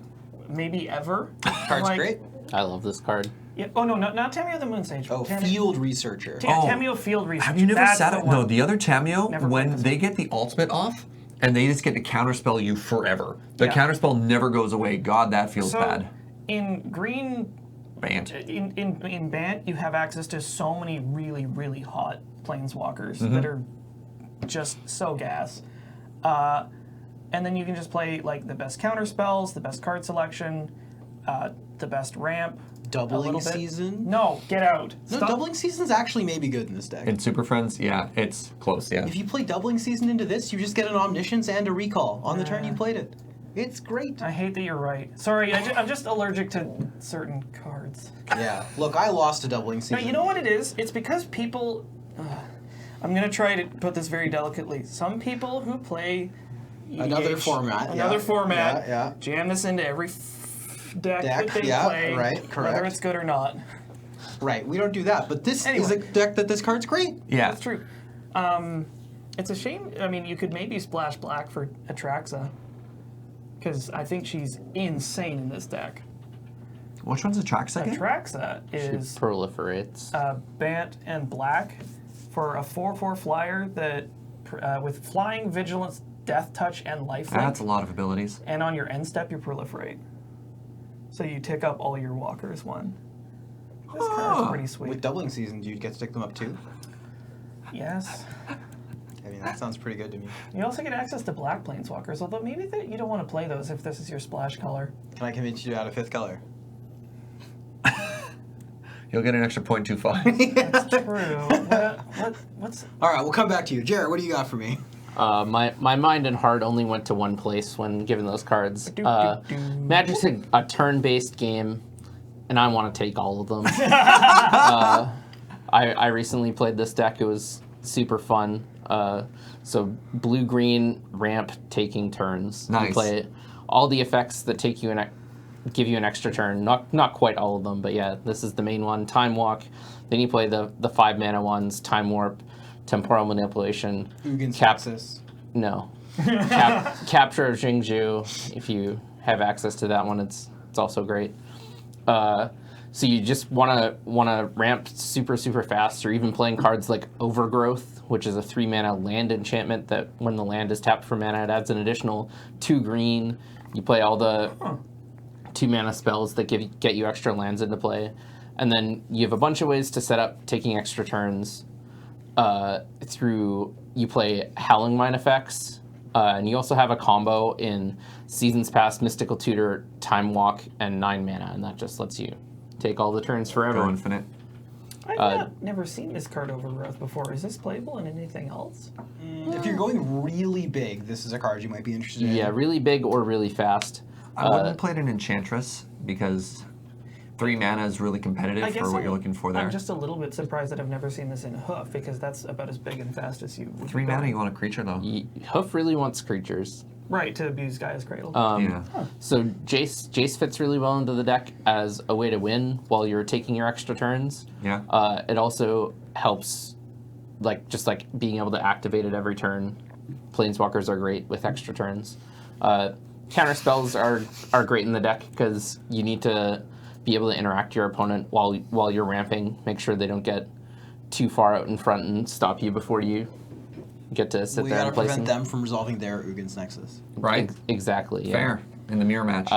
maybe ever. Card's Like, great. I love this card. Yeah. Oh no, not Tameo the Moon Sage. Oh, Field Researcher. Yeah, Oh. Tameo Field Research. Have you never That's sat the it? one. No, the other Tameo, Never when played this they get the ultimate off, and they just get to counterspell you forever. The Yeah. counterspell never goes away. God, that feels So bad. in green, Banned. in Bant, you have access to so many really, really hot planeswalkers Mm-hmm. that are just so gas. And then you can just play like the best counter spells, the best card selection, the best ramp. a Doubling little bit. Season? No, get out. No, Stop. Doubling Season's actually maybe good in this deck. In Super Friends, yeah, it's close, yeah. If you play Doubling Season into this, you just get an Omniscience and a Recall on the turn you played it. It's great. I hate that you're right. Sorry, I'm just allergic to certain cards. Yeah. Look, I lost to Doubling No, Season. you know what it is? It's because people. I'm going to try to put this very delicately. Some people who play Another EDH, format, Another yeah. format. Yeah. Jam this into every deck that they yeah, play. right, Whether correct. it's good or not. Right, we don't do that. But this is Anyway. a deck that this card's great. Yeah. That's true. It's a shame. I mean, you could maybe splash black for Atraxa. Because I think she's insane in this deck. Which one's Atraxa again? Atraxa is Proliferates. Bant and black for a 4/4 flyer that with flying, vigilance, death touch, and lifelink. That's a lot of abilities. And on your end step, you proliferate. So you tick up all your walkers one. This card's pretty sweet. With Doubling Season, do you get to stick them up too? Yes. I mean, that sounds pretty good to me. You also get access to black planeswalkers, although maybe you don't want to play those if this is your splash color. Can I convince you to add a 5th color? You'll get an extra 0.25. That's true. What's All right, we'll come back to you. Jared, what do you got for me? My mind and heart only went to one place when given those cards. Magic's a turn-based game, and I want to take all of them. I recently played this deck. It was super fun. So blue-green ramp taking turns. Nice. You play all the effects that take you give you an extra turn. Not quite all of them, but yeah, this is the main one. Time Walk. Then you play the 5-mana ones. Time Warp, Temporal Manipulation. Ugin's Nexus. No. Capture of Jingju. If you have access to that one, it's also great. So you just wanna ramp super fast, or even playing cards like Overgrowth, which is a 3-mana land enchantment that when the land is tapped for mana, it adds an additional 2 green. You play all the 2-mana spells that get you extra lands into play, and then you have a bunch of ways to set up taking extra turns. Through you play Howling Mine effects, and you also have a combo in Seasons Past, Mystical Tutor, Time Walk, and 9 mana, and that just lets you take all the turns forever. Go infinite. I've never seen this card Overgrowth before. Is this playable in anything else? If you're going really big, this is a card you might be interested in. Yeah, really big or really fast. I wouldn't play it in Enchantress because 3 mana is really competitive for what you're looking for there. I'm just a little bit surprised that I've never seen this in Hoof, because that's about as big and fast as you would 3 go. mana, you want a creature though. Hoof really wants creatures. Right, to abuse Gaia's Cradle. Yeah. So Jace fits really well into the deck as a way to win while you're taking your extra turns. Yeah. It also helps, just being able to activate it every turn. Planeswalkers are great with extra turns. Counter spells are great in the deck because you need to be able to interact your opponent while you're ramping. Make sure they don't get too far out in front and stop you before you get to sit We there gotta and play prevent some. them from resolving their Ugin's Nexus. Right? Exactly. Yeah. Fair. In the mirror match.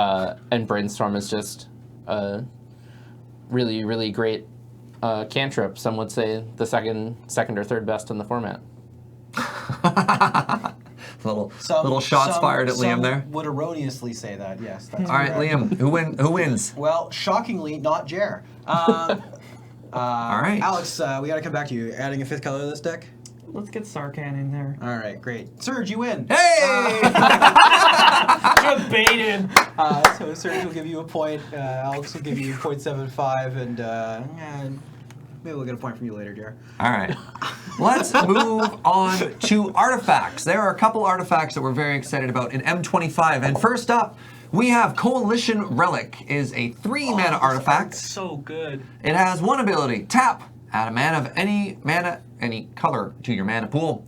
And Brainstorm is just a really great cantrip. Some would say the second or third best in the format. little shots fired at Liam there. Would erroneously say that, yes. That's All right, correct. Liam, who wins? Well, shockingly, not Jer. All right. Alex, we gotta come back to you. Adding a 5th color to this deck? Let's get Sarkhan in there. All right, great. Serge, you win. Hey! Debated. So Serge will give you a point. Alex will give you 0.75, and maybe we'll get a point from you later, Jer. All right. Let's move on to artifacts. There are a couple artifacts that we're very excited about in M25. And first up, We have Coalition Relic is a 3-mana artifact. So good. It has one ability, tap, add a mana of any color to your mana pool.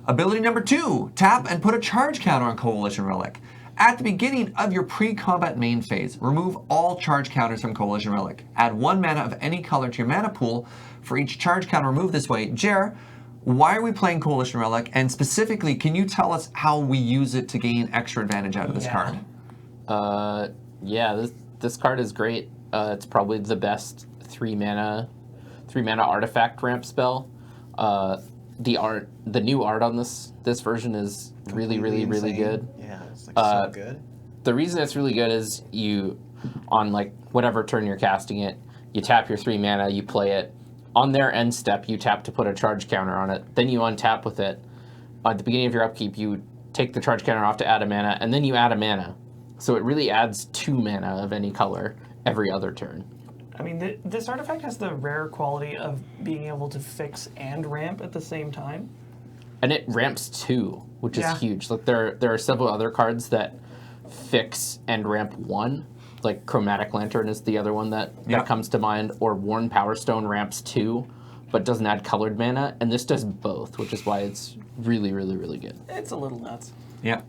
Ability number 2, tap and put a charge counter on Coalition Relic. At the beginning of your pre-combat main phase, remove all charge counters from Coalition Relic. Add 1 mana of any color to your mana pool for each charge counter removed this way. Jer, why are we playing Coalition Relic? And specifically, can you tell us how we use it to gain extra advantage out of this card? Yeah, this card is great. It's probably the best 3-mana artifact ramp spell. The new art on this version is really good. Yeah, it's like so good. The reason it's really good is you, on like whatever turn you're casting it, you tap your 3 mana, you play it. On their end step, you tap to put a charge counter on it. Then you untap with it. At the beginning of your upkeep, you take the charge counter off to add a mana, and then you add a mana. So it really adds 2 mana of any color every other turn. I mean, this artifact has the rare quality of being able to fix and ramp at the same time. And it ramps 2, which is huge. Like there are several other cards that fix and ramp 1. Like Chromatic Lantern is the other one that comes to mind, or Worn Power Stone ramps 2, but doesn't add colored mana, and this does both, which is why it's really good. It's a little nuts. Yeah.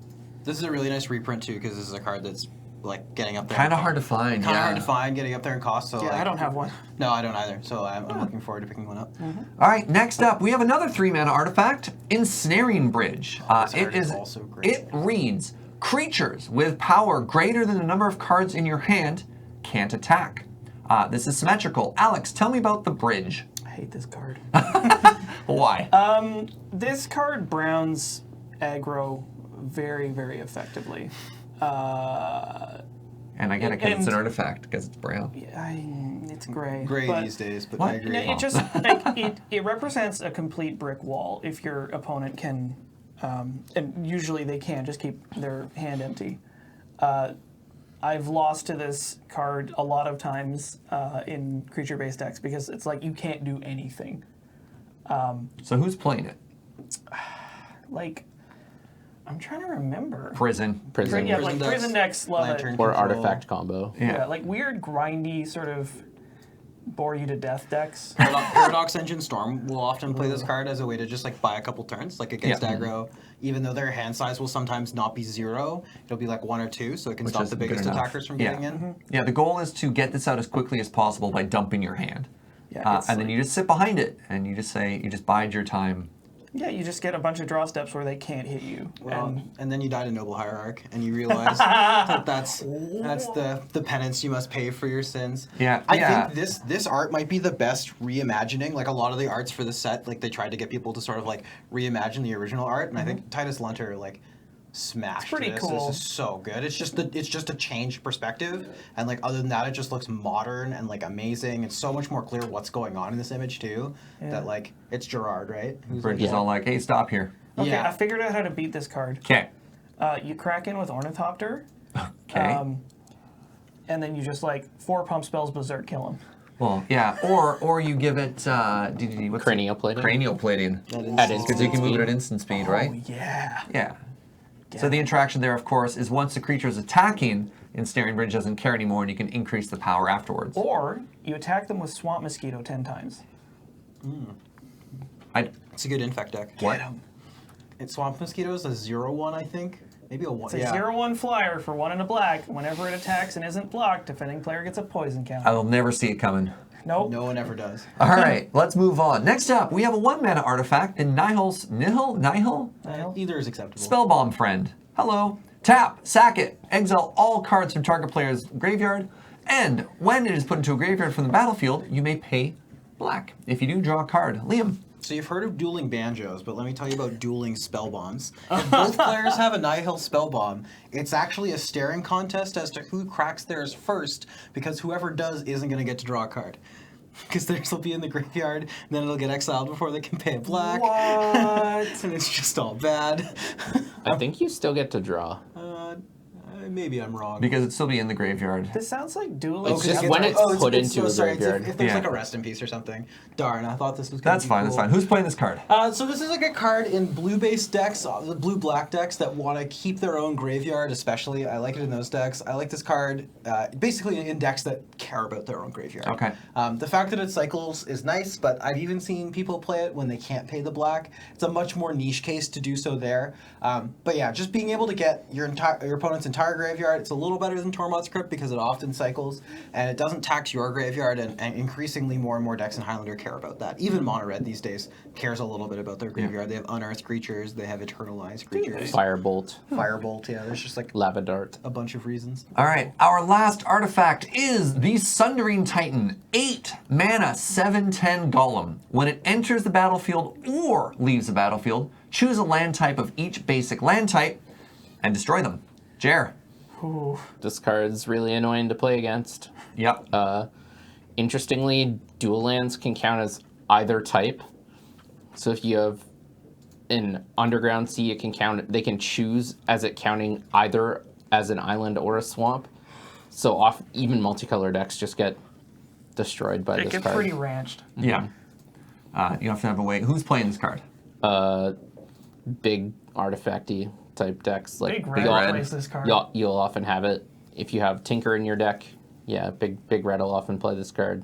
This is a really nice reprint too, because this is a card that's like getting up there. Kind of hard to find. Kind of hard to find, getting up there in cost. So Yeah, like, I don't have one. No, I don't either. So I'm looking forward to picking one up. All right, next up, we have another 3-mana artifact, Ensnaring Bridge. This card is also great. It reads, creatures with power greater than the number of cards in your hand can't attack. This is symmetrical. Alex, tell me about the bridge. I hate this card. Why? This card browns aggro very effectively. And I get it because it's an artifact, because it's brown. It's gray. Gray but these days, but What? I agree. It just like it represents a complete brick wall if your opponent can, and usually they can just keep their hand empty. I've lost to this card a lot of times in creature-based decks because it's like you can't do anything. So who's playing it? Like, I'm trying to remember. Prison. Prison. Yeah, like prison decks love Lantern it. Or Control. artifact combo. Yeah, like weird grindy sort of bore you to death decks. Paradox Engine Storm will often play this card as a way to just like buy a couple turns, like against aggro. Even though their hand size will sometimes not be 0, it'll be like 1 or 2, so it can Which stop is the good biggest enough. attackers from getting in. Mm-hmm. Yeah, the goal is to get this out as quickly as possible by dumping your hand. Yeah, it's And then you just sit behind it, and you just bide your time. Yeah, you just get a bunch of draw steps where they can't hit you. Well, and then you die to Noble Hierarch, and you realize that's the penance you must pay for your sins. Yeah, I yeah. think this art might be the best reimagining. Like a lot of the arts for the set, like they tried to get people to sort of like reimagine the original art, and I think Titus Lunter like smashed It's pretty this. cool. This is so good. It's just a changed perspective, and like other than that, it just looks modern and like amazing. It's so much more clear what's going on in this image too. Yeah. That like it's Gerard, right? Who's Bridge like, is all like, hey, stop here. Okay, Yeah. I figured out how to beat this card. Okay. You crack in with Ornithopter, Okay. and then you just like 4 pump spells berserk kill him. Well, yeah, or you give it what's Cranial plating. Cranial plating. At instant Because you can move it speed. at instant speed, right? Oh yeah. Yeah. So the interaction there, of course, is once the creature is attacking, Ensnaring Bridge doesn't care anymore, and you can increase the power afterwards. Or you attack them with Swamp Mosquito 10 times. It's a good infect deck. What? It's Swamp Mosquito is a 0/1, I think. Maybe a 1. It's a 0/1 flyer for 1 and a black. Whenever it attacks and isn't blocked, defending player gets a poison count. I will never see it coming. Nope. No one ever does. All right, let's move on. Next up, we have a 1-mana artifact in Nihil? Either is acceptable. Spellbomb Friend. Hello. Tap, sack it, exile all cards from target player's graveyard, and when it is put into a graveyard from the battlefield, you may pay black. If you do, draw a card. Liam. So you've heard of dueling banjos, but let me tell you about dueling spell bombs. If both players have a Nihil spell bomb, it's actually a staring contest as to who cracks theirs first, because whoever does isn't going to get to draw a card. Because theirs will be in the graveyard, and then it'll get exiled before they can pay a black. What? And it's just all bad. I think you still get to draw. maybe I'm wrong. Because it'd still be in the graveyard. This sounds like dueling. It's just when it's put into a graveyard. If there's Yeah. like a rest in peace or something. Darn, I thought this was going to That's be fine. cool. That's fine. Who's playing this card? So this is like a card in blue-based decks, the blue-black decks that want to keep their own graveyard, especially. I like it in those decks. I like this card basically in decks that care about their own graveyard. Okay. The fact that it cycles is nice, but I've even seen people play it when they can't pay the black. It's a much more niche case to do so there. But yeah, just being able to get your opponent's entire graveyard, it's a little better than Tormod's Crypt because it often cycles, and it doesn't tax your graveyard, and increasingly more and more decks in Highlander care about that. Even Mono Red these days cares a little bit about their graveyard. They have unearthed creatures, they have eternalized creatures. Firebolt, Firebolt, yeah, there's just like Lava Dart. a bunch of reasons. All right, our last artifact is the Sundering Titan, 8 mana, 7/10 Golem. When it enters the battlefield or leaves the battlefield, choose a land type of each basic land type and destroy them. Jer. This card's really annoying to play against. Yep. Interestingly, dual lands can count as either type. So if you have an underground sea, it can count. They can choose as it counting either as an island or a swamp. So even multicolor decks just get destroyed by It this gets card. pretty ranched. Yeah. You have to have a way. Who's playing this card? Big artifacty type decks like Big Red Red. plays this card. You'll often have it if you have Tinker in your deck. Yeah, big red will often play this card.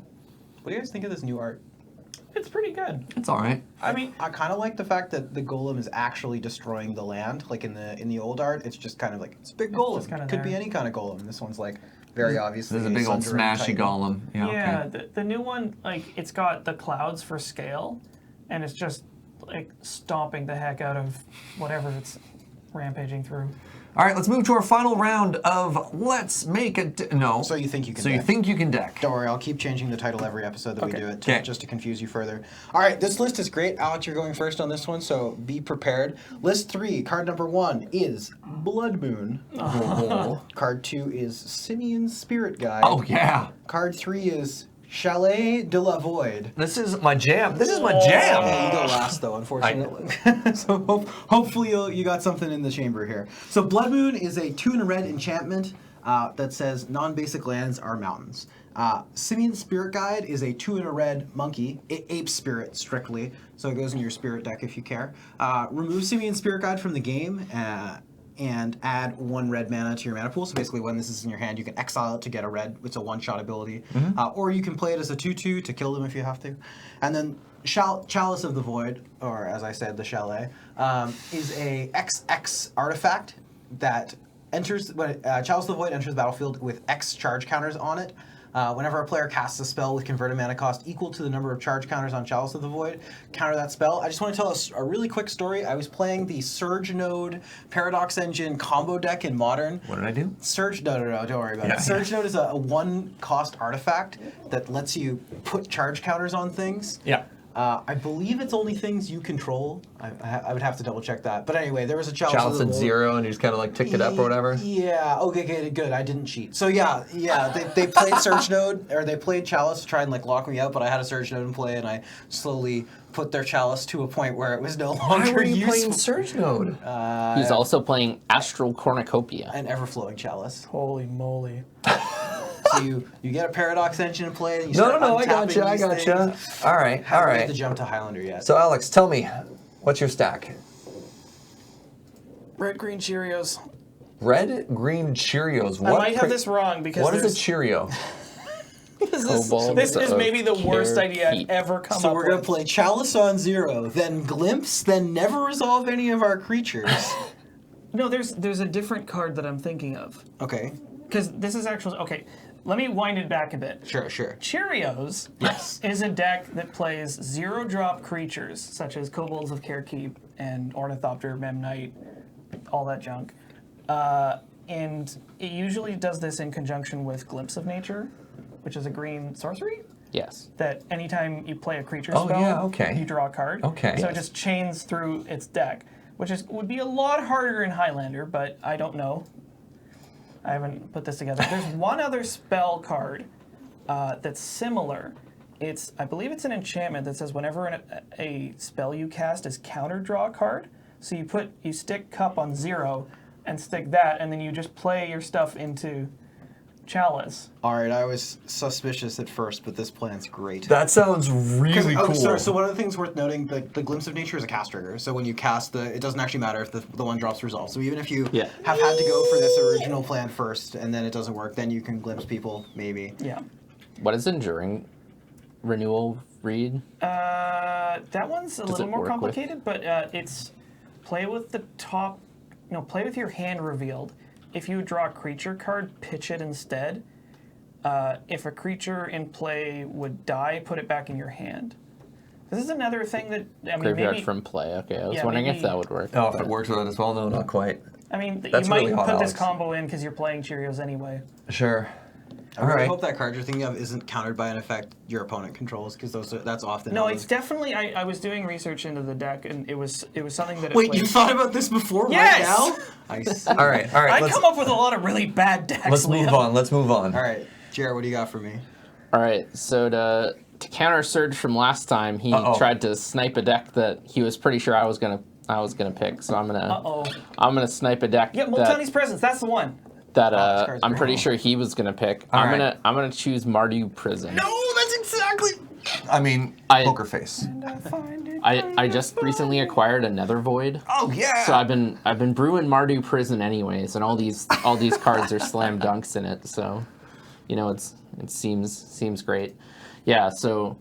What do you guys think of this new art? It's pretty good. It's all right. I mean, I kind of like the fact that the golem is actually destroying the land. Like in the old art, it's just kind of like it's a big golem. just kinda Could be there. any kind of golem. This one's like very obviously. There's a big old Sundering smashy Titan. golem. Yeah. yeah, Okay. the new one, like, it's got the clouds for scale, and it's just, like, stomping the heck out of whatever it's rampaging through. All right, let's move to our final round of Let's Make a... No. So you think you can So you deck. think you can deck. Don't worry, I'll keep changing the title every episode that Okay. we do it Okay. just to confuse you further. All right, this list is great. Alex, you're going first on this one, so be prepared. List 3, card number 1 is Blood Moon. Card 2 is Simeon's Spirit Guide. Oh, yeah. Card 3 is Chalet de la Void. This is my jam. This is my Yeah, jam. you go last though, unfortunately. So hopefully you got something in the chamber here. So Blood Moon is a 2 and a red enchantment that says non-basic lands are mountains. Simeon's Spirit Guide is a 2 and a red monkey. It apes spirit strictly, so it goes in your spirit deck if you care. Remove Simeon's Spirit Guide from the game. And add 1 red mana to your mana pool. So basically, when this is in your hand, you can exile it to get a red. It's a one-shot ability. Or you can play it as a 2/2 to kill them if you have to. And then Chalice of the Void, or as I said, the Chalet, is a XX artifact that enters. When Chalice of the Void enters the battlefield with X charge counters on it. Whenever a player casts a spell with converted mana cost equal to the number of charge counters on Chalice of the Void, counter that spell. I just want to tell a really quick story. I was playing the Surge Node Paradox Engine combo deck in Modern. What did I do? Surge, no, don't worry about Yeah, it. Surge Node is a 1-cost artifact that lets you put charge counters on things. Yeah. I believe it's only things you control. I would have to double check that. But anyway, there was a Chalice Chalice of the at Void. 0 and you just kind of like ticked it up or whatever. Yeah. Okay. Good. I didn't cheat. So yeah. They played Surge Node, or they played Chalice to try and like lock me out. But I had a Surge Node in play, and I slowly put their Chalice to a point where it was no Why longer were you playing useful. Surge Node? He's also playing Astral Cornucopia. An ever-flowing Chalice. Holy moly. So you get a Paradox Engine in play, and you No, start no, I untapping gotcha. I these gotcha. things. All right. All Haven't made right. the jump to Highlander yet. So Alex, tell me, what's your stack? Red, green Cheerios. Red, green Cheerios. I might have this wrong because What is there's- a Cheerio? This is of maybe the worst idea I've Heat. ever come So up we're gonna with. play Chalice on 0, then Glimpse, then never resolve any of our creatures. No, there's a different card that I'm thinking of. Okay. Because this is actually... Okay, let me wind it back a bit. Sure. Cheerios is a deck that plays 0-drop creatures, such as Kobolds of Carekeep and Ornithopter, Memnite, all that junk. And it usually does this in conjunction with Glimpse of Nature, which is a green sorcery. Yes. That anytime you play a creature Oh, spell, yeah, okay. you draw a card. Okay. So it Yes. just chains through its deck, which would be a lot harder in Highlander, but I don't know. I haven't put this together. There's one other spell card that's similar. I believe it's an enchantment that says whenever a spell you cast is counter draw a card. So you stick Cup on 0, and stick that, and then you just play your stuff into Chalice. All right, I was suspicious at first, but this plan's great. That sounds really cool. Sorry, so one of the things worth noting, the Glimpse of Nature is a cast trigger. So when you cast it doesn't actually matter if the one drops resolve. So even if you have had to go for this original plan first and then it doesn't work, then you can glimpse people, maybe. Yeah. What is Enduring Renewal read? That one's a little more work complicated, but it's play with the top. No, play with your hand revealed. If you draw a creature card, pitch it instead. If a creature in play would die, put it back in your hand. This is another thing that Graveyard maybe from play. Okay, I was wondering if that would work. Oh, if it works with it as well? No, not quite. I mean, That's you might really hot, put this Alex. combo in because you're playing Cheerios anyway. Sure. I All really right. hope that card you're thinking of isn't countered by an effect your opponent controls, because that's often. No, how it's those- definitely. I was doing research into the deck, and it was something that. Wait, you thought about this before Yes! right now? I see. All right. I Let's, come up with a lot of really bad decks. let's move Liam. on. Let's move on. All right, Jared, what do you got for me? All right, so to counter Serge from last time, he tried to snipe a deck that he was pretty sure I was gonna pick. So I'm gonna snipe a deck. Yeah, Multani's Presence. That's the one. that card's I'm great. pretty sure he was gonna pick. All I'm right. gonna choose Mardu Prison. No, that's exactly. I mean, I- poker face. I just recently acquired a Nether Void. Oh yeah. So I've been brewing Mardu Prison anyways, and all these cards are slam dunks in it. So, you know, it seems great. Yeah. So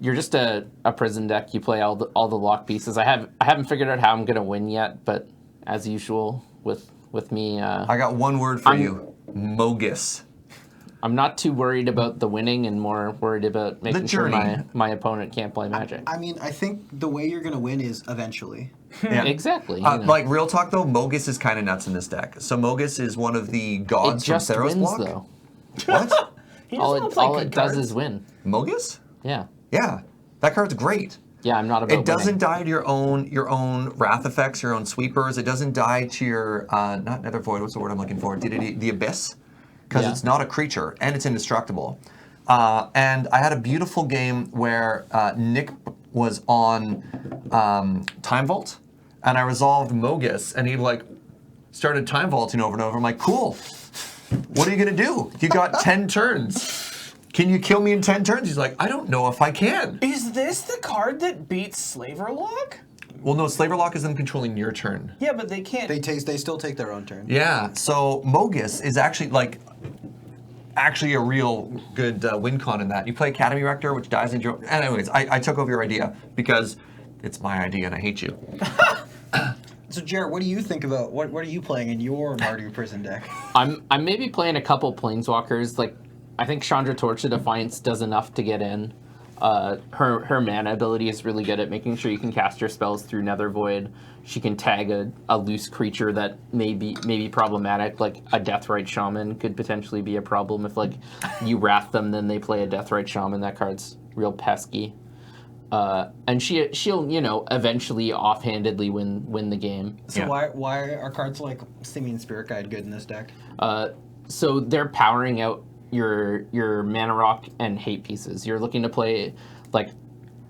you're just a prison deck. You play all the lock pieces. I haven't figured out how I'm gonna win yet, but as usual with me, I got one word for you. Mogus. I'm not too worried about the winning and more worried about making sure journey. my opponent can't play Magic. I mean, I think the way you're gonna win is eventually. Yeah. Exactly. you know. Like real talk though, Mogus is kind of nuts in this deck. So Mogus is one of the it gods from just Theros wins block. though. What? He doesn't wanna play All good it does cards. is win. Mogus? Yeah. Yeah, that card's great. Yeah, I'm not about It doesn't winning. die to your own wrath effects, your own sweepers. It doesn't die to your not Nether Void. What's the word I'm looking for? The Abyss, because Yeah. it's not a creature and it's indestructible. And I had a beautiful game where Nick was on Time Vault, and I resolved Mogus, and he like started Time Vaulting over and over. I'm like, cool. What are you gonna do? You got 10 turns. Can you kill me in 10 turns? He's like, I don't know if I can. Is this the card that beats Slaverlock? Well, no, Slaverlock is them controlling your turn. Yeah, but they can't. They still take their own turn. Yeah, so Mogus is actually a real good win con in that. You play Academy Rector, which dies in your... Anyways, I took over your idea because it's my idea and I hate you. So, Jared, what do you think about what are you playing in your Mardu Prison deck? I'm maybe playing a couple Planeswalkers. Like, I think Chandra Torch of Defiance does enough to get in. Her mana ability is really good at making sure you can cast your spells through Nether Void. She can tag a loose creature that may be problematic, like a Deathrite Shaman could potentially be a problem if like you wrath them, then they play a Deathrite Shaman. That card's real pesky. And she'll eventually offhandedly win the game. So Yeah. why are cards like Simian Spirit Guide good in this deck? So they're powering out your mana rock and hate pieces. You're looking to play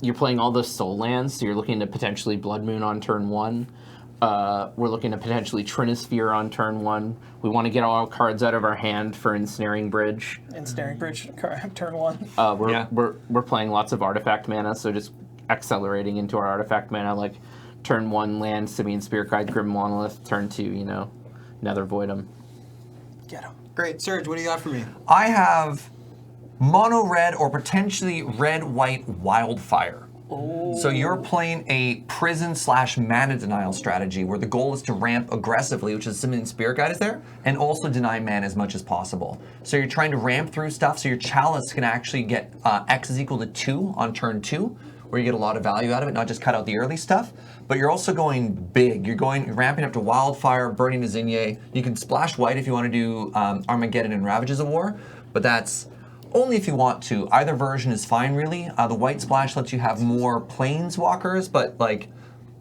you're playing all the soul lands, so you're looking to potentially Blood Moon on turn 1. We're looking to potentially Trinisphere on turn 1. We want to get all cards out of our hand for Ensnaring Bridge. Ensnaring Bridge, turn 1. We're playing lots of artifact mana, so just accelerating into our artifact mana, like turn 1 land, Simian Spirit Guide, Grim Monolith, turn 2, Nether Void 'em. Get him. Great, Serge, what do you got for me? I have mono red or potentially red-white Wildfire. So you're playing a prison / mana denial strategy where the goal is to ramp aggressively, which is Simian Spirit Guide is there, and also deny mana as much as possible. So you're trying to ramp through stuff so your Chalice can actually get X is equal to 2 on turn 2, where you get a lot of value out of it, not just cut out the early stuff, but you're also going big. You're ramping up to Wildfire, Burning Azinye. You can splash white if you want to do Armageddon and Ravages of War, but that's only if you want to. Either version is fine, really. The white splash lets you have more planeswalkers, but like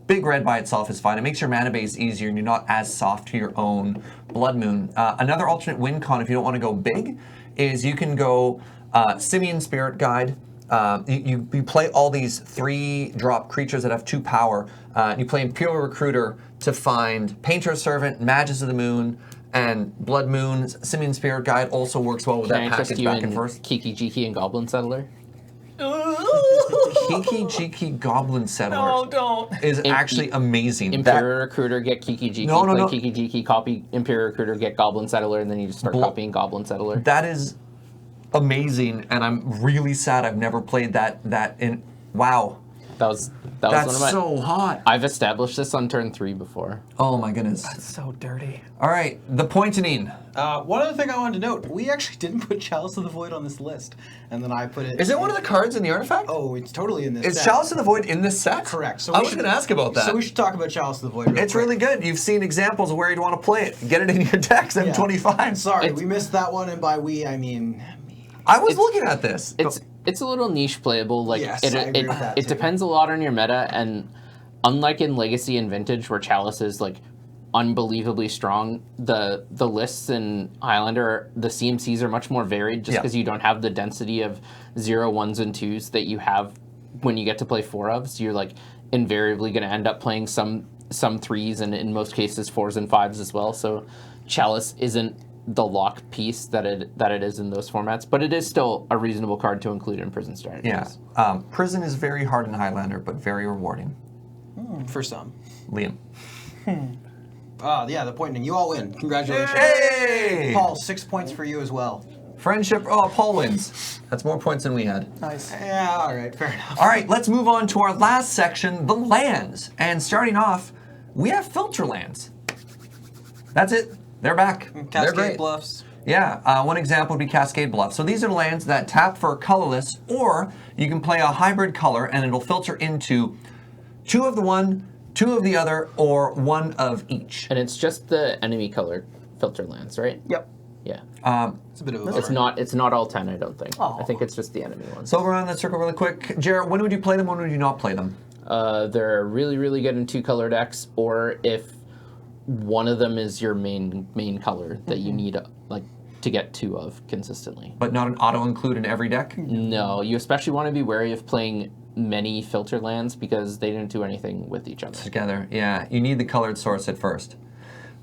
big red by itself is fine. It makes your mana base easier and you're not as soft to your own Blood Moon. Another alternate win con if you don't want to go big is you can go Simian Spirit Guide, you play all these 3-drop creatures that have 2 power. You play Imperial Recruiter to find Painter Servant, Magus of the Moon, and Blood Moon. Simian Spirit Guide also works well with Can that I interest package you back in and forth. Kiki Jiki and Goblin Settler? Kiki Jiki Goblin Settler No, don't. is actually amazing. Imperial Recruiter, get Kiki Jiki, No, no, play no. Kiki Jiki, copy Imperial Recruiter, get Goblin Settler, and then you just start copying Goblin Settler. That is amazing, and I'm really sad I've never played that in. Wow, That was that's one of my. so hot. I've established this on turn 3 before. Oh my goodness. So dirty. All right, the pointing. One other thing I wanted to note, we actually didn't put Chalice of the Void on this list, and then I put it... Is it one of the cards in the artifact? Oh, it's totally in this Is set. Chalice of the Void in this set? Correct. So I we was should- going to ask about that. So we should talk about Chalice of the Void real It's quick. really good. You've seen examples of where you'd want to play it. Get it in your decks, Yeah. M25. Sorry, we missed that one, and by we, I mean... I was looking at this. It's a little niche playable. Like Yes, it, I agree it, with that, it too. depends a lot on your meta, and unlike in Legacy and Vintage, where Chalice is like unbelievably strong, the lists in Highlander, the CMCs are much more varied, just Yeah. because you don't have the density of 0, 1s, and 2s that you have when you get to play 4 ofs. You're like invariably going to end up playing some 3s, and in most cases 4s and 5s as well. So Chalice isn't the lock piece that it is in those formats, but it is still a reasonable card to include in Prison strategies. Yeah. Prison is very hard in Highlander, but very rewarding. For some. Liam. Yeah, the pointing. You all win. Congratulations. Hey! Paul, 6 points for you as well. Friendship. Oh, Paul wins. That's more points than we had. Nice. Yeah, all right, fair enough. All right, let's move on to our last section, the lands. And starting off, we have filter lands. That's it. They're back. They're Cascade great. Bluffs. Yeah, one example would be Cascade Bluff. So these are lands that tap for colorless, or you can play a hybrid color and it'll filter into 2 of the one, 2 of the other, or 1 of each. And it's just the enemy color filter lands, right? Yep. Yeah. It's a bit of a It's not all 10, I don't think. Oh. I think it's just the enemy ones. So go around that circle really quick. Jared, when would you play them? When would you not play them? They're really, really good in 2 color decks, or if one of them is your main color that you need like to get 2 of consistently. But not an auto include in every deck? No, you especially want to be wary of playing many filter lands because they didn't do anything with each other. Together, yeah. You need the colored source at first.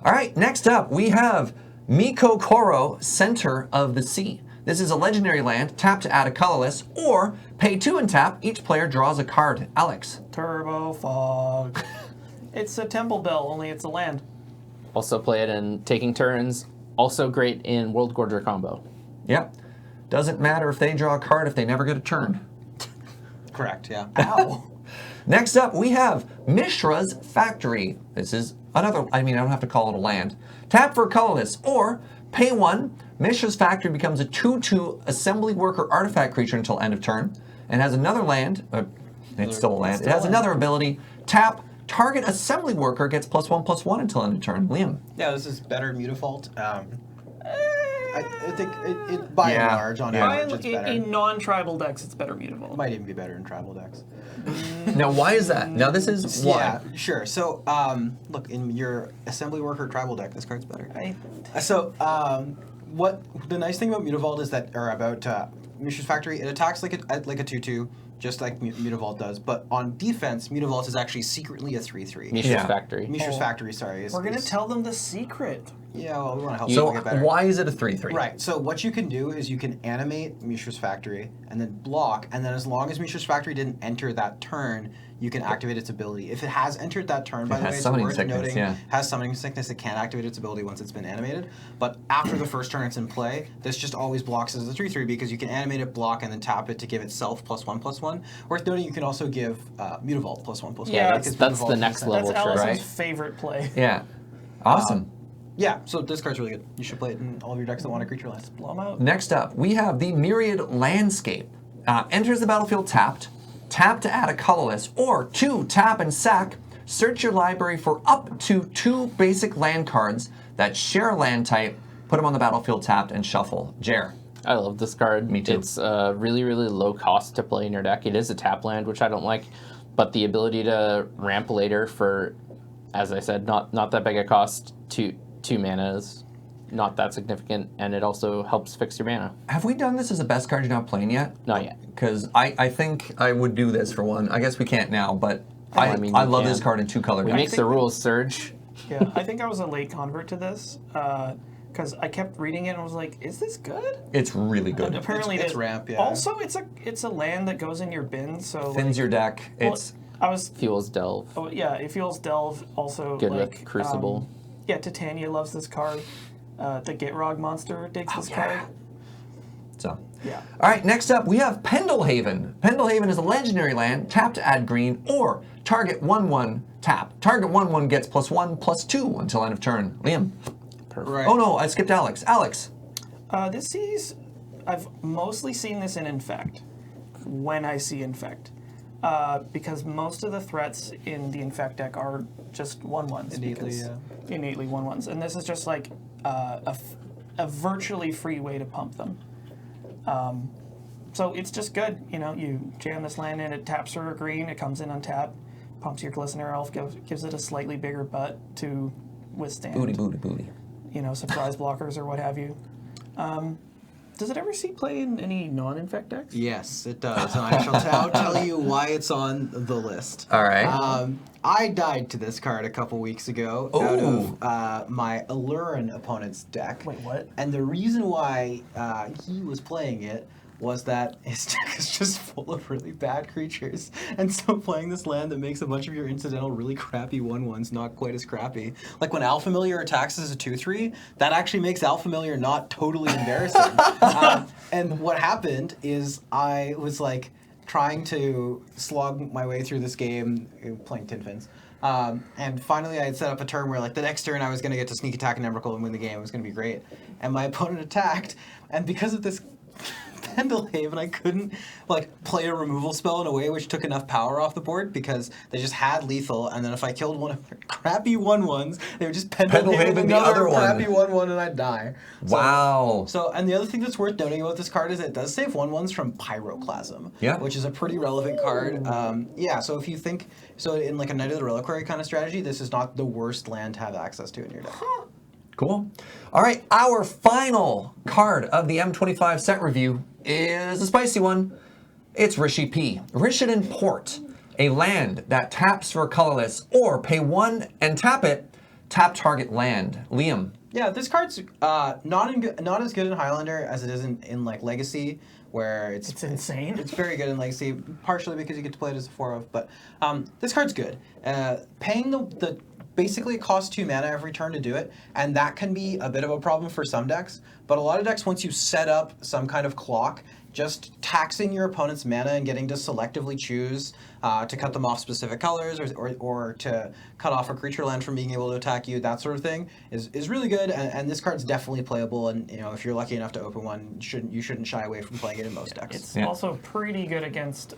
All right, next up, we have Miko Koro, Center of the Sea. This is a legendary land. Tap to add a colorless, or pay 2 and tap. Each player draws a card. Alex. Turbo Fog. It's a Temple Bell, only it's a land. Also play it in taking turns. Also great in World Gorger combo. Yep. Doesn't matter if they draw a card if they never get a turn. Correct, yeah. Ow. Next up, we have Mishra's Factory. This is another, I don't have to call it a land. Tap for colorless, or pay 1. Mishra's Factory becomes a 2/2 assembly worker artifact creature until end of turn, and has another land, it's still a land, it has another ability, tap, target assembly worker gets +1/+1 until end of turn. Liam. Yeah, this is better Mutafault. I think it by and large, on average, it's better. In non-tribal decks, it's better It Mutable. might even be better in tribal decks. Now, why is that? Now, this is why. Yeah, sure. So, look, in your assembly worker tribal deck, this card's better. So, what the nice thing about Mutavault is that, or about Mishra's Factory, it attacks like a 2/2, just like Mutavault does. But on defense, Mutavault is actually secretly a 3/3. Mishra's Yeah. Factory. Mishra's Factory, sorry. We're going to tell them the secret. Yeah, well, we want to help So, people get better. why is it a 3/3? Right, so what you can do is you can animate Mishra's Factory and then block, and then as long as Mishra's Factory didn't enter that turn, you can activate its ability. If it has entered that turn, by the has way, it's summoning worth sickness, noting, yeah. has summoning sickness, it can't activate its ability once it's been animated. But after the first turn it's in play, this just always blocks as a 3/3 because you can animate it, block, and then tap it to give itself +1/+1. Worth noting, you can also give Mutavault +1/+1. Yeah, that's because the Mutavault next is- level. That's Level Allison's right? favorite play. Yeah. Awesome. Yeah, so this card's really good. You should play it in all of your decks that want a creature lands. Blow 'em out. Next up, we have the Myriad Landscape. Enters the battlefield tapped. Tap to add a colorless, or 2 tap and sack. Search your library for up to 2 basic land cards that share a land type. Put them on the battlefield tapped and shuffle. Jer. I love this card. Me too. It's really, really low cost to play in your deck. It is a tap land, which I don't like, but the ability to ramp later for, as I said, not that big a cost, 2 mana is not that significant, and it also helps fix your mana. Have we done this as a best card you're not playing yet? Not yet. Because I think I would do this for one. I guess we can't now, but I mean, I you love can. this card in 2-color We decks. make the rules, Serge. Yeah, I think I was a late convert to this because I kept reading it and I was like, "Is this good?" It's really And good. apparently, It's it is. ramp, yeah. Also, it's a land that goes in your bin, so Thins your deck. well, It's I was. Fuels Delve. Oh yeah, it feels Delve also Good like with Crucible. yeah, Titania loves this card. The Gitrog monster digs this card. so. Yeah. All right, next up we have Pendlehaven. Pendlehaven is a legendary land. Tap to add green or target 1/1 tap. Target 1/1 gets +1/+2 until end of turn. Liam. Perfect. Right. Oh no, I skipped Alex. Alex. This sees. I've mostly seen this in Infect. When I see Infect. Because most of the threats in the Infect deck are just 1/1s. Innately, because- yeah. Innately 1/1s. And this is just like a virtually free way to pump them. So it's just good. You know, you jam this land in, it taps for a green, it comes in on tap, pumps your Glistener Elf, gives it a slightly bigger butt to withstand, Booty. you know, surprise blockers or what have you. Does it ever see play in any non-Infect decks? Yes, it does, and I shall tell you why it's on the list. All right. I died to this card a couple weeks ago out of my Allurin opponent's deck. Wait, what? And the reason why he was playing it was that his deck is just full of really bad creatures. And so playing this land that makes a bunch of your incidental really crappy 1/1s not quite as crappy. Like when Alfamiliar attacks as a 2/3, that actually makes Alfamiliar not totally embarrassing. And what happened is I was like trying to slog my way through this game, playing Tin Fins. And finally I had set up a turn where like the next turn I was going to get to sneak attack and Emrakul and win the game. It was going to be great. And my opponent attacked, and because of this Pendlehaven, I couldn't like play a removal spell in a way which took enough power off the board because they just had lethal, and then if I killed one of their crappy 1/1s, they would just Pendlehaven the another other one. crappy 1/1 and I'd die. Wow. So, and the other thing that's worth noting about this card is it does save 1/1s from Pyroclasm, Yeah. which is a pretty relevant card. Yeah, so if you think, so in like a Knight of the Reliquary kind of strategy, this is not the worst land to have access to in your deck. Cool. All right, our final card of the M25 set review is a spicy one. It's Rishi P. Rishadan Port, a land that taps for colorless or pay 1 and tap it, tap target land. Liam. Yeah, this card's not as good in Highlander as it is in like Legacy, where it's insane. It's very good in Legacy, partially because you get to play it as a 4/of, but this card's good. Paying the basically it costs 2 mana every turn to do it, and that can be a bit of a problem for some decks. But a lot of decks, once you set up some kind of clock, just taxing your opponent's mana and getting to selectively choose to cut them off specific colors or to cut off a creature land from being able to attack you, that sort of thing, is really good. And this card's definitely playable. And you know, if you're lucky enough to open one, you shouldn't shy away from playing it in most decks. It's Yeah. also pretty good against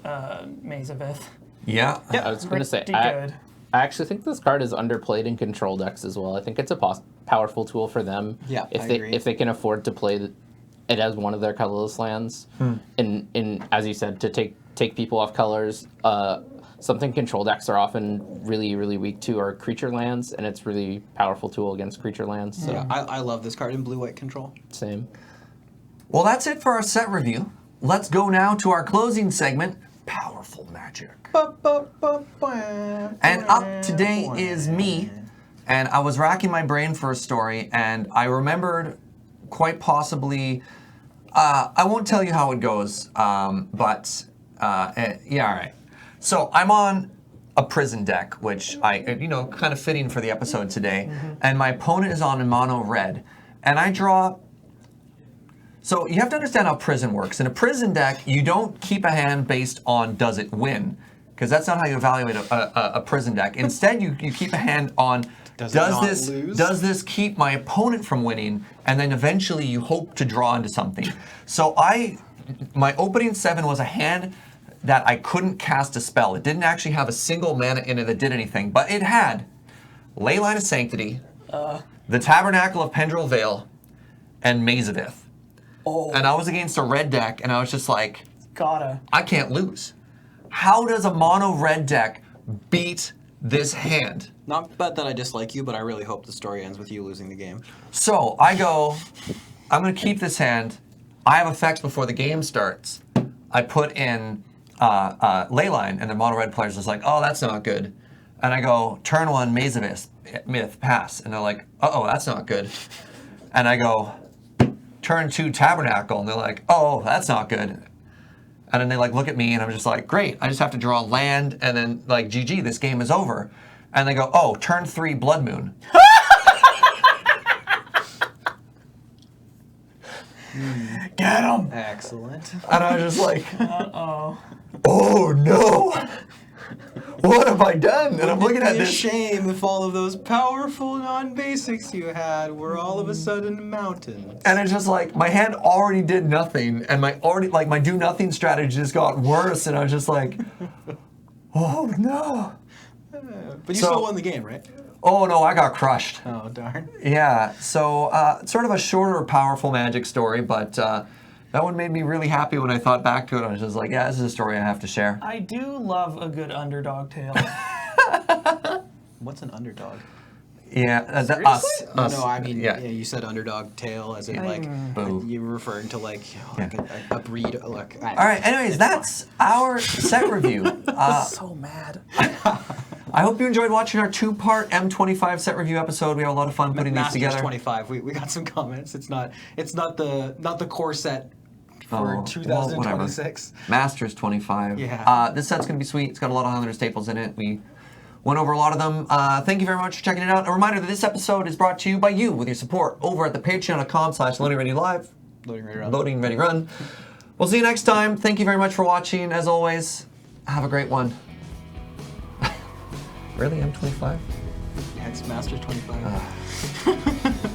Maze of Ith. Yeah. I was going to say, Pretty good. I actually think this card is underplayed in control decks as well. I think it's a powerful tool for them. Yeah, if I they agree. if they can afford to play it as one of their colorless lands, in as you said, to take people off colors. Something control decks are often really weak to are creature lands, and it's really powerful tool against creature lands. So Yeah, I love this card in blue-white control. same. Well, that's it for our set review. Let's go now to our closing segment, Powerful Magic. And up today is me, and I was racking my brain for a story, and I remembered quite possibly, I won't tell you how it goes, but yeah, all right. So I'm on a prison deck, which kind of fitting for the episode today, and my opponent is on a mono red, and I draw. So you have to understand how prison works. In a prison deck, you don't keep a hand based on does it win, because that's not how you evaluate a prison deck. Instead, you keep a hand on Does it not this lose? does this keep my opponent from winning, and then eventually you hope to draw into something. So my opening 7 was a hand that I couldn't cast a spell. It didn't actually have a single mana in it that did anything, but it had Leyline of Sanctity, the Tabernacle of Pendrell Vale, and Maze of Ith. Oh, And I was against a red deck, and I was just like, gotta. I can't lose. How does a mono red deck beat this hand. Not but that I dislike you, but I really hope the story ends with you losing the game. So I go, I'm going to keep this hand. I have effects before the game starts. I put in Leyline, and the mono red player's just like, oh, that's not good. And I go, turn 1, Maze of Myth, pass. And they're like, uh-oh, that's not good. And I go, turn 2, Tabernacle. And they're like, oh, that's not good. And then they like look at me, and I'm just like, great. I just have to draw land, and then like, GG, this game is over. And they go, oh, turn 3, Blood Moon. Get him! Excellent. And I was just like, Uh-oh. oh no. What have I done? And I'm looking at It'd be a this. shame if all of those powerful non-basics you had were all of a sudden mountains. And it's just like, my hand already did nothing, and my do nothing strategy just got worse, and I was just like, oh no. But you So- still won the game, right? Oh no, I got crushed. Oh, darn. Yeah, so sort of a shorter, powerful Magic story, but that one made me really happy when I thought back to it. I was just like, yeah, this is a story I have to share. I do love a good underdog tale. What's an underdog? Yeah, us. No, I mean, yeah. you said underdog tail as in like Boo. you were referring to like, a breed. Like, All right, anyways, that's our set review. So mad. I hope you enjoyed watching our 2-part M25 set review episode. We had a lot of fun putting these Masters together. 25. We got some comments. It's not the core set for Oh, well, 2026. Masters 25. Yeah. This set's going to be sweet. It's got a lot of Highlander staples in it. We went over a lot of them. Thank you very much for checking it out. A reminder that this episode is brought to you by you with your support over at the patreon.com/LoadingReadyLive. LoadingReadyRun. LoadingReadyRun. We'll see you next time. Thank you very much for watching. As always, have a great one. Really, M25? Yeah, it's Masters 25.